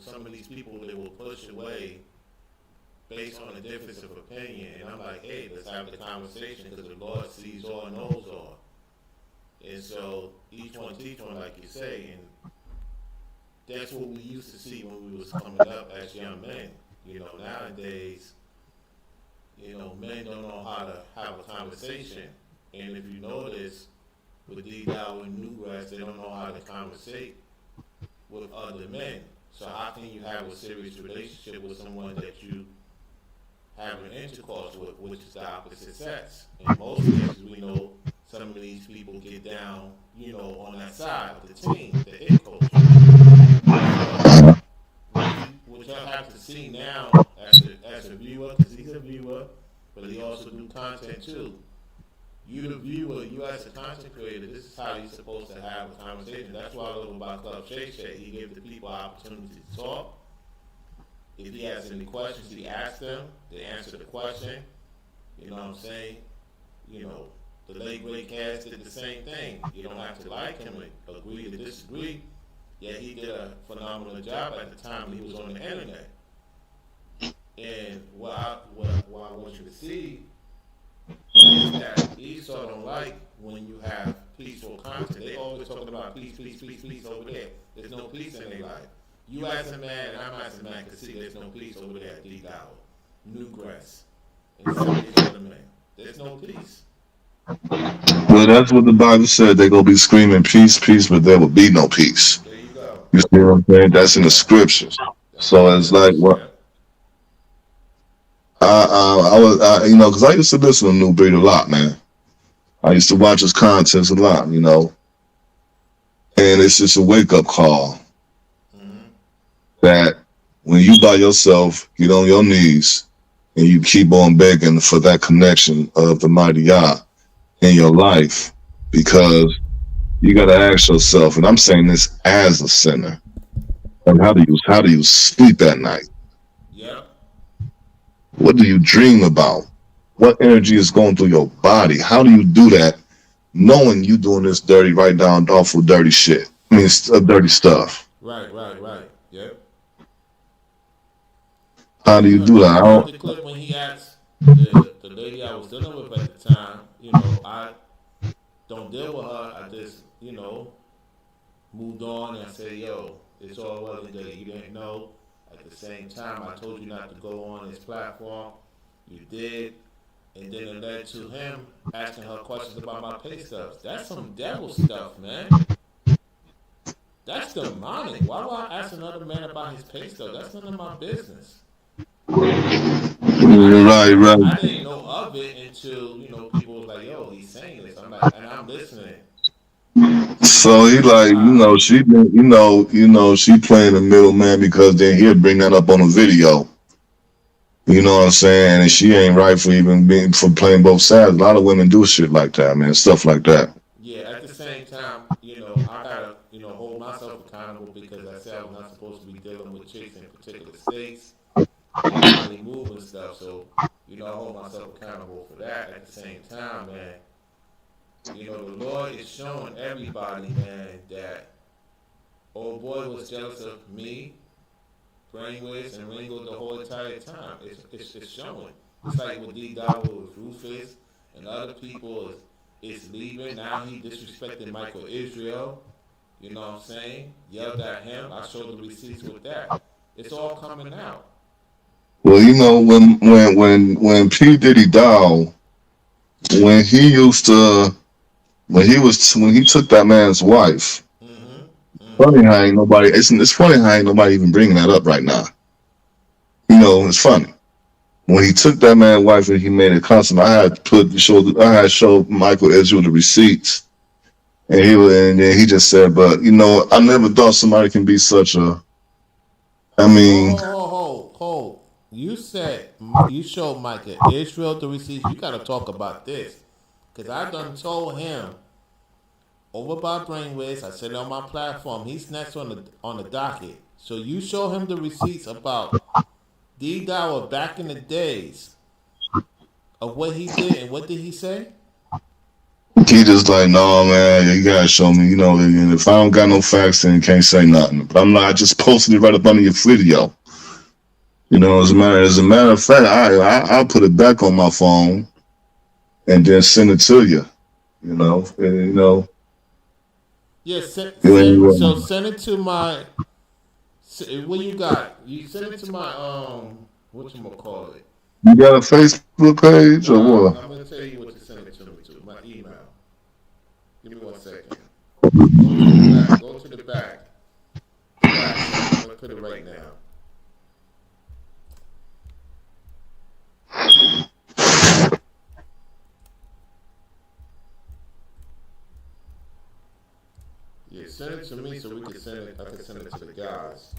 some of these people they will push away based on a difference of opinion. And I'm like, hey, let's have the conversation because the Lord sees all and knows all. And so each one teach one, like you say, and that's what we used to see when we was coming up as young men. Nowadays, men don't know how to have a conversation. And if you notice, with D-Dow and Newgrass, they don't know how to conversate with other men. So how can you have a serious relationship with someone that you have an intercourse with, which is the opposite sex? In most cases, we know some of these people get down, on that side of the team, the it culture. So what y'all have to see now as a viewer, because he's a viewer, but he also do content too. You the viewer, you as a content creator, this is how you're supposed to have a conversation. That's why I love about Club Shay Shay. He gives the people an opportunity to talk. If he has any questions, he asks them. They answer the question. You know what I'm saying? The late great Cass did the same thing. You don't have to like him or agree or disagree. Yeah, he did a phenomenal job at the time he was on the internet. And what I want you to see is that Esau don't like when you have peaceful content. They always talking about peace, peace, peace, peace over there. There's no peace in their life. You as a man and I'm as a man can see there's no peace over there at D-Dow, Newgrass, and some of these other men. There's no peace. Well, that's what the Bible said. They're gonna be screaming peace, peace, but there will be no peace. There you go. You see what I'm saying? That's in the Yeah. scriptures. That's in So the it's like scriptures, what yeah. I was, because I used to listen to New Breed a lot, man. I used to watch his contents a lot, and it's just a wake up call Mm-hmm. that when you by yourself, get on your knees and you keep on begging for that connection of the mighty Yah in your life, because you got to ask yourself, and I'm saying this as a sinner, and how do you sleep at night? Yep. What do you dream about? What energy is going through your body? How do you do that, knowing you doing this dirty, right down awful dirty shit? I mean, dirty stuff. Right. Yep. How do you do that? I You heard don't, the clip when he asked the lady I was dealing with at the time, I don't deal with her. I just, moved on and I said, yo, it's all well and good. You didn't know. At the same time, I told you not to go on this platform. You did. And then it led to him asking her questions about my pay stubs. That's some devil stuff, man. That's demonic. Why would I ask another man about his pay stub? That's none of my business. right. I didn't know of it until, people was like, yo, he's saying this. I'm like, and I'm listening. So he like, Wow. she been, she playing the middleman, because then he'll bring that up on a video. You know what I'm saying? And she ain't right for even being for playing both sides. A lot of women do shit like that, man. Stuff like that. Yeah, at the same time, I gotta, hold myself accountable because I said I'm not supposed to be dealing with chicks in particular states and how they move and stuff. So, I hold myself accountable for that. At the same time, man, the Lord is showing everybody, man, that old boy was jealous of me, Brainwaves, and Ringo the whole entire time. It's showing. It's like with D. Dabo with Rufus and other people is leaving. Now he disrespected Michael Israel. You know what I'm saying? Yelled at him. I showed the receipts with that. It's all coming out. Well, when P Diddy died, when he used to when he took that man's wife. Funny how ain't nobody. It's funny how ain't nobody even bringing that up right now. It's funny when he took that man's wife and he made it custom. I had showed Michael Israel the receipts, and then he just said, "But I never thought somebody can be such a. I mean, Hold. You said you showed Micah Israel the receipts. You got to talk about this because I done told him over by Brainwaves. I said it on my platform. He's next on the docket. So you show him the receipts about D Dower back in the days of what he did and what did he say? he just like, no, man, you gotta show me. And if I don't got no facts, then you can't say nothing. But I'm not. I just posted it right up under your video. As a matter of fact, I'll put it back on my phone and then send it to you. Yeah, so send it to my. What you got? You send it to my whatchamacallit. You got a Facebook page or what? I'm gonna tell you what to send it to me to. My email. Give me 1 second. Go to the back. I'm gonna put it right now. Yeah, send it to me so we can send it. I can send it to the guys.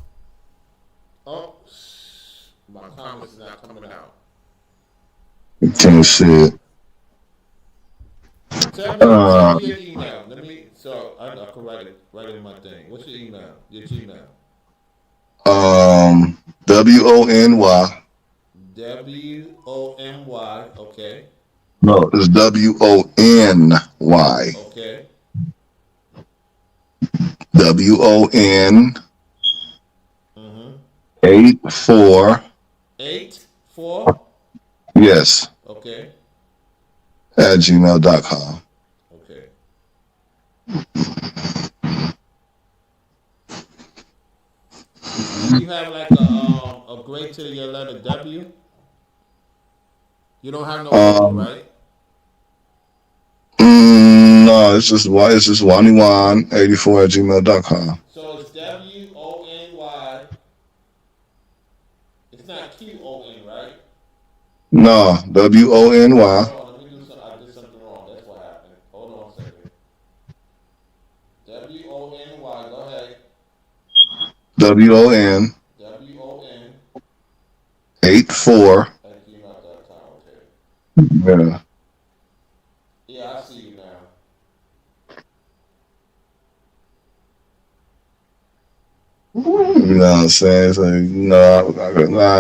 Oh, my comments is not coming out. You can't see it. Tell me your email. So I can write it in my thing. What's your email? Your Gmail. WONY. WONY. Okay. No, it's WONY. Okay. WON 84. 84. Yes. Okay. At gmail.com. Okay. Do you have like a grade to your letter W? You don't have no O, right? No, it's just Wanywan84 at gmail.com. So it's WONY. It's not QON, right? No, WONY. Oh, let me do something. I did something wrong. That's what happened. Hold on a second. WONY. Go ahead. WON 84 at gmail.com. Okay. Yeah. Yeah, I see you now. You know what I'm saying? So,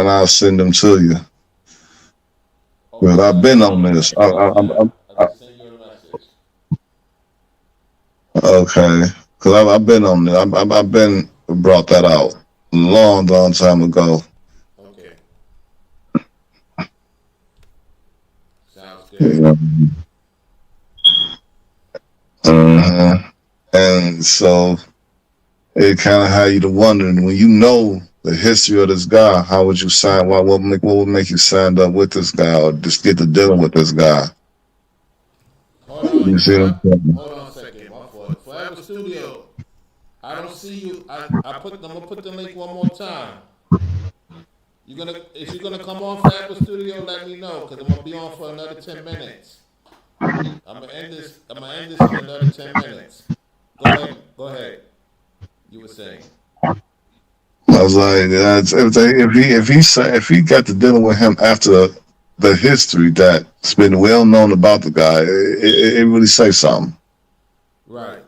I'll send them to you. Okay, Well, I've been on this. I just send you a message. Okay. Because I've been on this. I've been brought that out a long time ago. Okay. Sounds good. Yeah. And so it kind of had you to wondering when you know the history of this guy, how would you sign? What would make you sign up with this guy or just get to dealing with this guy? Hold on, You see what I'm saying? hold on a second. My fault. Forever Studio. I don't see you. I'm gonna put the link one more time. If you're gonna come on Forever Studio, let me know because I'm gonna be on for another 10 minutes. I'm gonna end this in another 10 minutes. Go ahead. You were saying. I was like, if he got to dealing with him after the history that's been well known about the guy, it really says something. Right.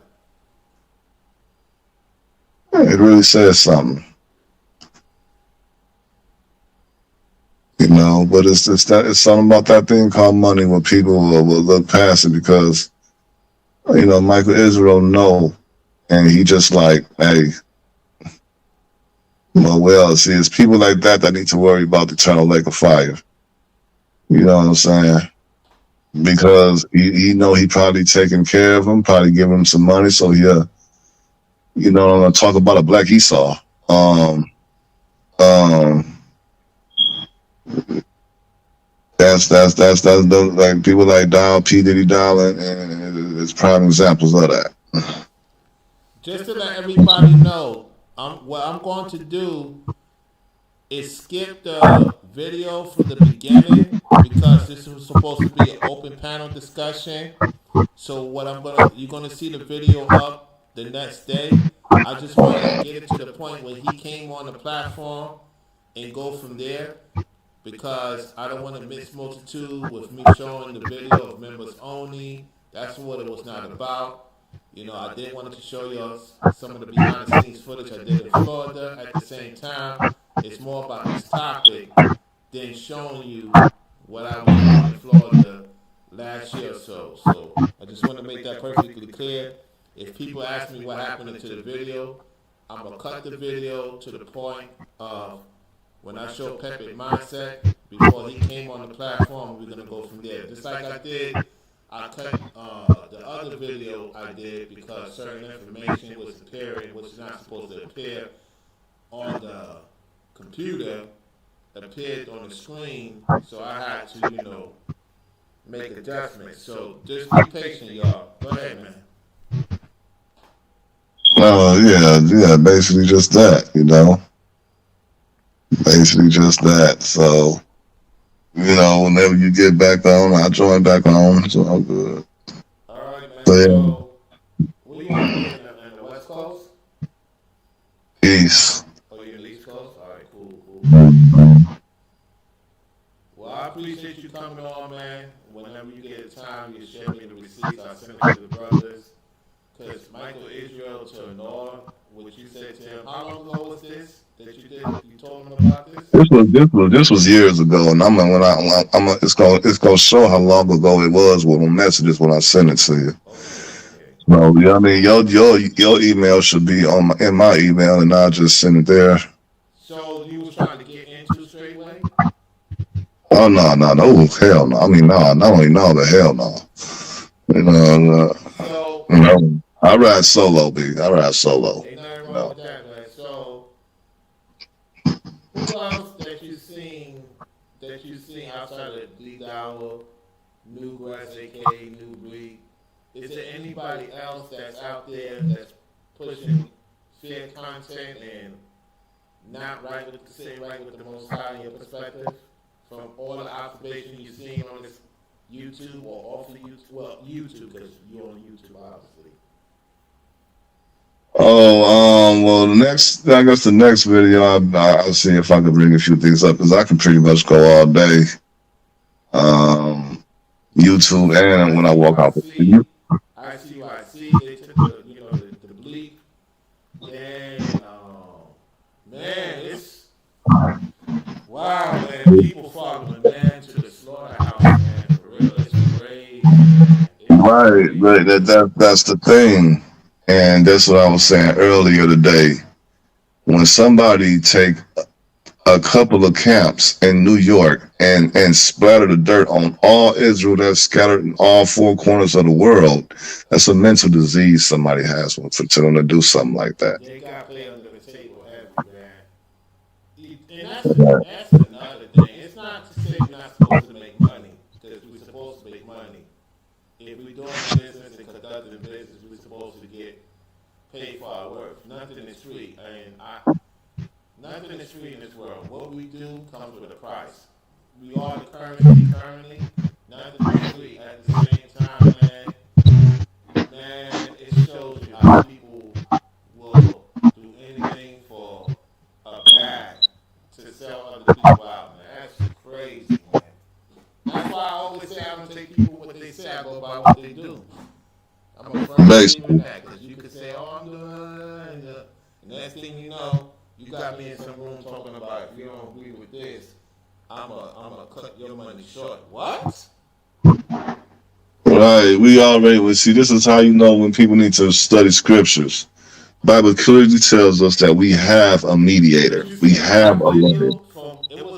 It really says something. But it's something about that thing called money where people will look past it because Michael Israel know, and he just like, hey. Well, see, it's people like that need to worry about the eternal lake of fire. You know what I'm saying? Because he know he probably taking care of him, probably giving him some money, so I'm gonna talk about a black Esau. that's the, like people like Dial, P Diddy Dial, and it's prime examples of that. Just to let everybody know, what I'm going to do is skip the video from the beginning because this was supposed to be an open panel discussion. So you're gonna see the video up the next day. I just want to get it to the point where he came on the platform and go from there because I don't want to mix multitude with me showing the video of members only. That's what it was not about. I did want to show you some of the behind the scenes footage I did in Florida. At the same time, it's more about this topic than showing you what I was doing in Florida last year or so. So I just want to make that perfectly clear. If people ask me what happened to the video, I'm going to cut the video to the point of when I show Pepe Mindset before he came on the platform. We're going to go from there. Just like I did, I cut the other video I did because certain information was appearing, which is not supposed to appear on the computer, appeared on the screen. So I had to, make adjustments. So just be patient, y'all. Go ahead, man. Yeah, basically just that, basically just that. So, whenever you get back on, I join back on. It's all good. All right, man. So, So, where you want to be in the West Coast? East. Oh, you're in the East Coast? All right, cool. Well, I appreciate you coming on, man. Whenever you get time, you share me the receipts. I send it to the brothers. Because Michael Israel to Noah, what you said to him, how long ago was this that you did? You told him about this? This was years ago, and it's gonna show how long ago it was with my messages when I send it to you. Okay. So I mean, your email should be in my email, and I'll just send it there. So you was trying to get into Straightway? Oh no, hell no. I mean, no, not only no, but hell no. So I ride solo, B. I ride solo. ain't nothing wrong with that, man. So who else that you seen outside of Lee Dowell, New Grass, aka New Breed? Is there anybody else that's out there that's pushing fair content and not right with the Most High in your perspective from all the observations you've seen on this YouTube or off of YouTube? Well, YouTube because you're on YouTube, obviously. Well, the next video, I'll see if I can bring a few things up because I can pretty much go all day. YouTube and when I walk out. I see. They took the bleep. And man, it's wow, man. People following man to the slaughterhouse, man. For real, it's crazy. Right, but that's the thing, and that's what I was saying earlier today. When somebody take a couple of camps in New York and splatter the dirt on all Israel that's scattered in all four corners of the world, that's a mental disease somebody has for them to do something like that. They got play under the table heavy, man. And that's another thing. It's not to say we're not supposed to make money, because we're supposed to make money. If we're doing business and conducting business, we're supposed to get paid for our work. Nothing is free. Nothing is free in this world. What we do comes with a price. We are the currency currently. Nothing is free. At the same time, man, it shows you how people will do anything for a bag to sell other people out, man. That's crazy, man. That's why I always say I don't take people what they say, I go by what they do. I'm a firm believer in that, because you could say, oh, I'm doing, and the next thing you know, you got me in some room talking about, if you don't agree with this, I'm a cut your money short. What? Right, we see. This is how you know when people need to study scriptures. Bible clearly tells us that we have a mediator. We have a lawyer.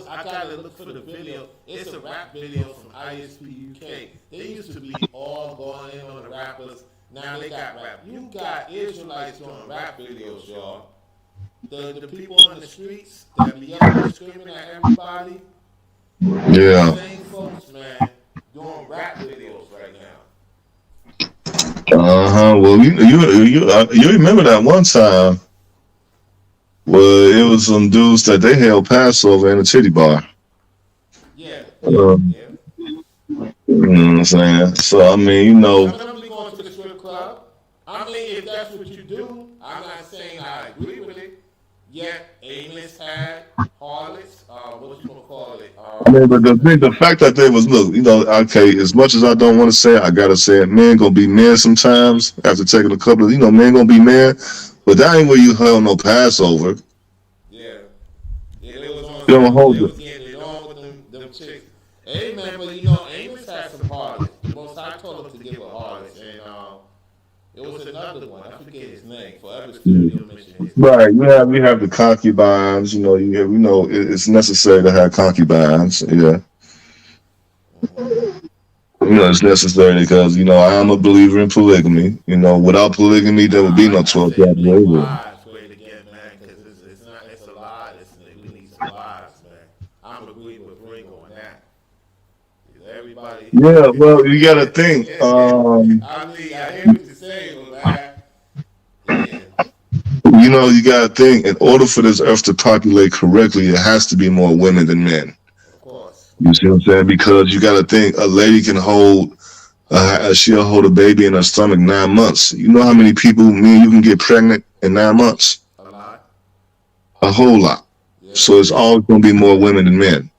I gotta look for the video. It's a rap video from ISP UK. They used to be all going in on the rappers. Now they got rap. You got Israelites doing rap videos, y'all. The people on the streets that be yelling and screaming at everybody. Yeah. Same folks, man, doing rap videos right now. Well, you remember that one time where it was some dudes that they held Passover in a titty bar. Yeah, yeah, Um, yeah. you know what I'm saying? So I mean, Some of them be going to the strip club. I mean, if that's what you do, I'm not saying I agree with it. Yet, Amos had harlots, what you gonna call it? I mean, but the fact that they was look, okay, as much as I don't want to say it, I gotta say it. Men gonna be men sometimes after taking a couple of, men gonna be men, but that ain't where you held no Passover. Yeah, yeah, they was on You don't some, hold they it. was getting it on with them chicks. Hey man, but Amos had some harlots. The Most High told him to give a harlots, and it was another one. I forget his name. Forever Studio mentioned his name. Right, you have the concubines. It's necessary to have concubines. Yeah, Mm-hmm. it's necessary because I am a believer in polygamy. Without polygamy, there would be no I 12 say tribes of link Israel. wives for it again, man, because it's not it's a lot. We need some wives, man. I'm agreeing with Ringo on that. 'Cause everybody, Yeah, well, you got to think. I mean, I hear what you're saying, but man, yeah, You got to think. In order for this earth to populate correctly, it has to be more women than men. of course, of You see what I'm course, saying? Because you got to think a lady can she'll hold a baby in her stomach 9 months. You know how many people, you can get pregnant in 9 months? a lot, A whole lot. yeah, So it's always going to be more women than men.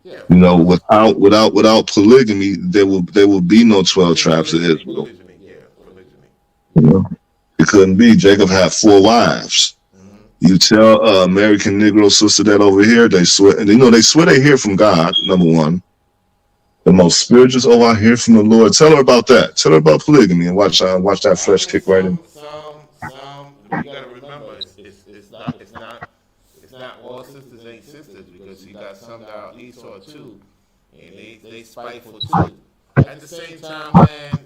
yeah, of course. Without polygamy, there will be no 12 tribes of Israel. Polygyny, yeah, polygyny. You know? It couldn't be. Jacob had 4 wives. Mm-hmm. You tell American Negro sister that over here, they swear, and they swear they hear from God, number one. The most spiritual, I hear from the Lord. Tell her about that. Tell her about polygamy and watch that I flesh mean, kick right in. some. You gotta remember, it's not all sisters ain't sisters because you got some that are Esau too, and they spiteful too. At the same time, man,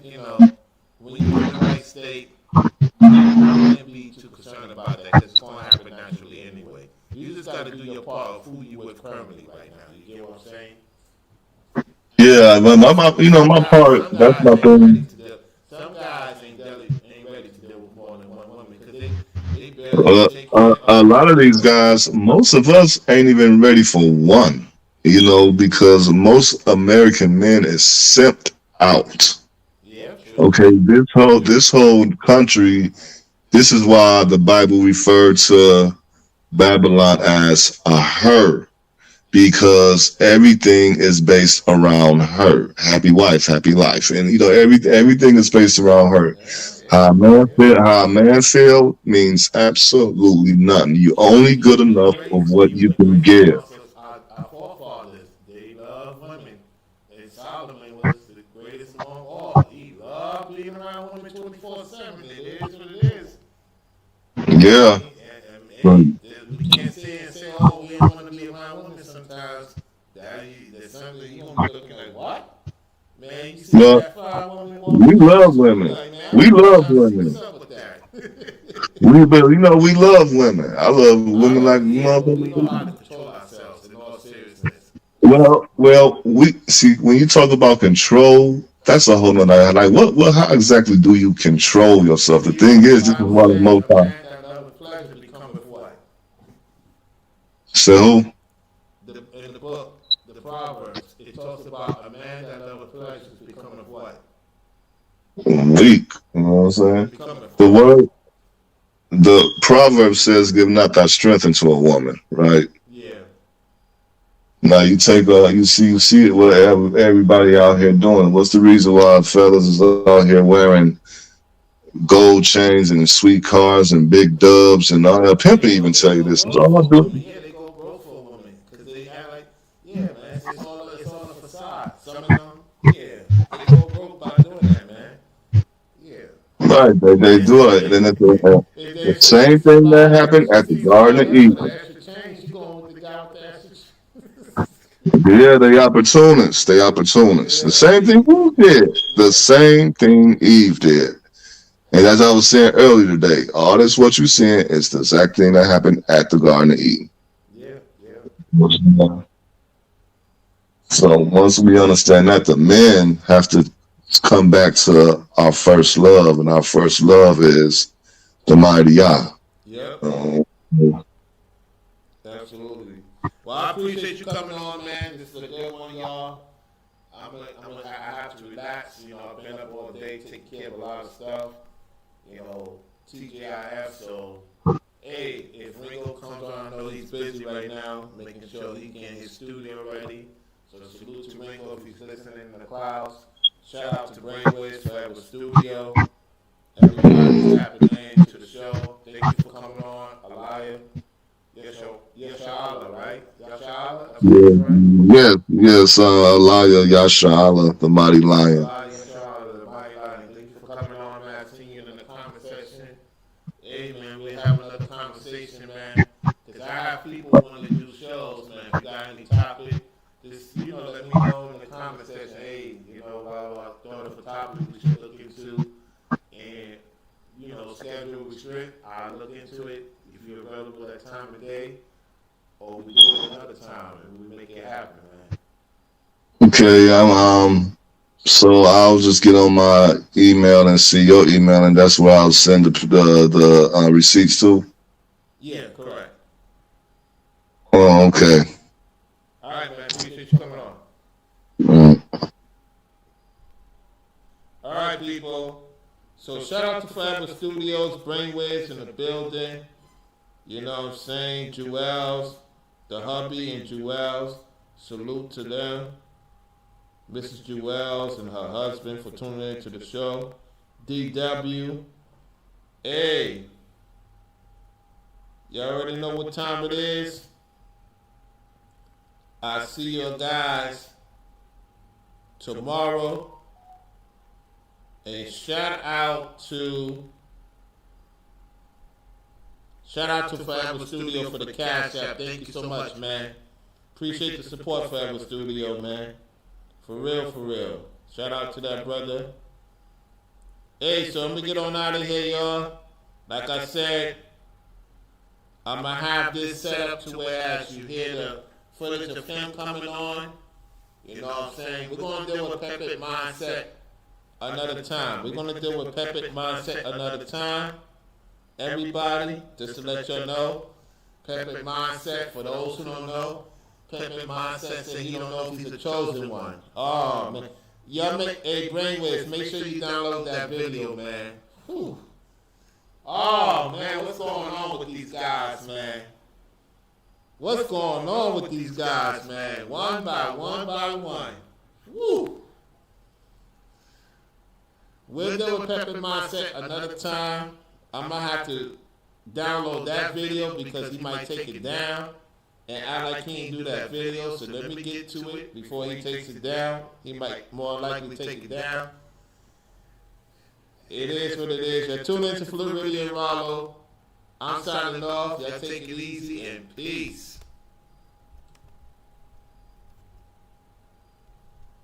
when you're in the right state, you can't be too concerned about that because it's gonna happen naturally anyway. You just gotta do your part of who you with currently right now. You get what I'm saying? Yeah, but my part, Some that's guys my ain't ready thing. to deal. Some guys ain't ready to deal with more than one woman because they barely Uh, can take care of a other lot of women. these guys, most of us ain't even ready for one, because most American men is simped out. Yeah, true, Okay, this whole country, this is why the Bible referred to Babylon as a her, because everything is based around her. Happy wife, happy life, and everything is based around her. yeah, yeah, How a man feel means absolutely nothing. You only yeah. good enough of what You you would can bring give. our forefathers. They love women, and Solomon was the greatest among all. He loved being around women 24/7. It is what it is. I Yeah, mean, and but hey, we can't say and say, oh, we don't want to be around women sometimes. There's something you gonna be looking like, what? Man, you see well, that fire woman we walking down the love street, you women. like, man, We I'm love trying to see what's women. up with that. We love women. I love women like Yeah, but we know how motherfuckers. to control ourselves in all seriousness. We see when you talk about control, that's a whole nother. Like, how exactly do you control yourself? The See, thing the is, this is Bible one of the said most. a man that loveth pleasure becometh what? So In the book, the Proverbs, it talks about a man that loveth pleasures becometh what? weak. You know what I'm saying? Becometh The what? word, the proverb says, "Give not thy strength into a woman." Right Yeah. now, you see what everybody out here doing. What's the reason why fellas is out here wearing gold chains and sweet cars and big dubs and all that? Pimping even They tell you go this. It's broke all I for a do. woman. Yeah, they go broke for a woman because they act like, yeah, man, it's all a facade. Some of them, yeah, they go broke by doing that, man. Yeah. Right, they do it. And it's the If they same used to thing that buy happened extra at the seats or Garden of whatever, Eden. the extra change, you going with the guy with the extra. Yeah, they opportunists. They opportunists. The Yeah, same thing Eve did. The yeah, same thing Eve did. And as I was saying earlier today, all this what you're seeing is the exact thing that happened at the Garden of Eden. yeah, yeah. So once we understand that, the men have to come back to our first love, and our first love is the mighty Yah. Yep. Um, Absolutely. Well, I appreciate you coming on, man. This is a good one, y'all. I have to relax. You know, I've been up all day taking care of a lot of stuff. You know, TGIF. So, hey, if Ringo comes on, I know he's busy right now, making sure he get his studio ready. So salute to Ringo if he's listening in the clouds. Shout out to Brainwaves Forever Studio. Everybody's tapping in to the show. Thank you for coming on, Alaya. Yashala, right? Yashala? That's yes, yes, Elijah Yashala, the mighty lion. Yashala, the mighty lion. Thank you for coming on, man. I seen you in the comment section. Hey, man, we'll have another conversation, man. Because I have people wanting to do shows, man. If you got any topic, just, let me know in the comment section. Hey, I thought of a topic we should look into. And, schedule restrict. I'll look into it if you're available that time of day. Or we do it another time and we make it happen, man. Okay, so I'll just get on my email and see your email, and that's where I'll send the receipts to. Yeah, correct. Oh, okay. All right, man. Appreciate you coming on. All right, people. So shout out to Forever Studios, Brainwaves in the building. You know what I'm saying? Jewels, the hubby and Jewels. Salute to them. Mrs. Jewels and her husband for tuning in to the show. DW. Hey. You already know what time it is. I see you guys tomorrow. And shout out to Forever Studio for the Cash App. Thank you so much, man. Appreciate the support, Forever Studio, man. For real, for real. Shout out to that brother. Hey, so I'm going to get on out of here, y'all. Like I said, I'm going to have this set up to where as you hear the footage of him coming on, you know what I'm saying? We're going to deal with Pepit Mindset another time. We're going to deal with Pepit Mindset another time. Everybody, just to let y'all know, Pepit Mindset, for those who don't know, Pepit Mindset said he don't know if he's the chosen one. Oh, man. Y'all Brainwaves, make sure you download that video, man. Whew. Oh, man, what's going on with these guys, man? What's going on with these guys, man? One by one. Woo. We'll deal with Pepit Mindset another time. I'm going to have to download that video because he might take it down and act like he didn't do that video. So let me get to it before he takes it down. He might more likely take it down. It is what it is. You're tuned into Fluid Radio and Rollo. I'm signing off. Y'all take it easy and peace.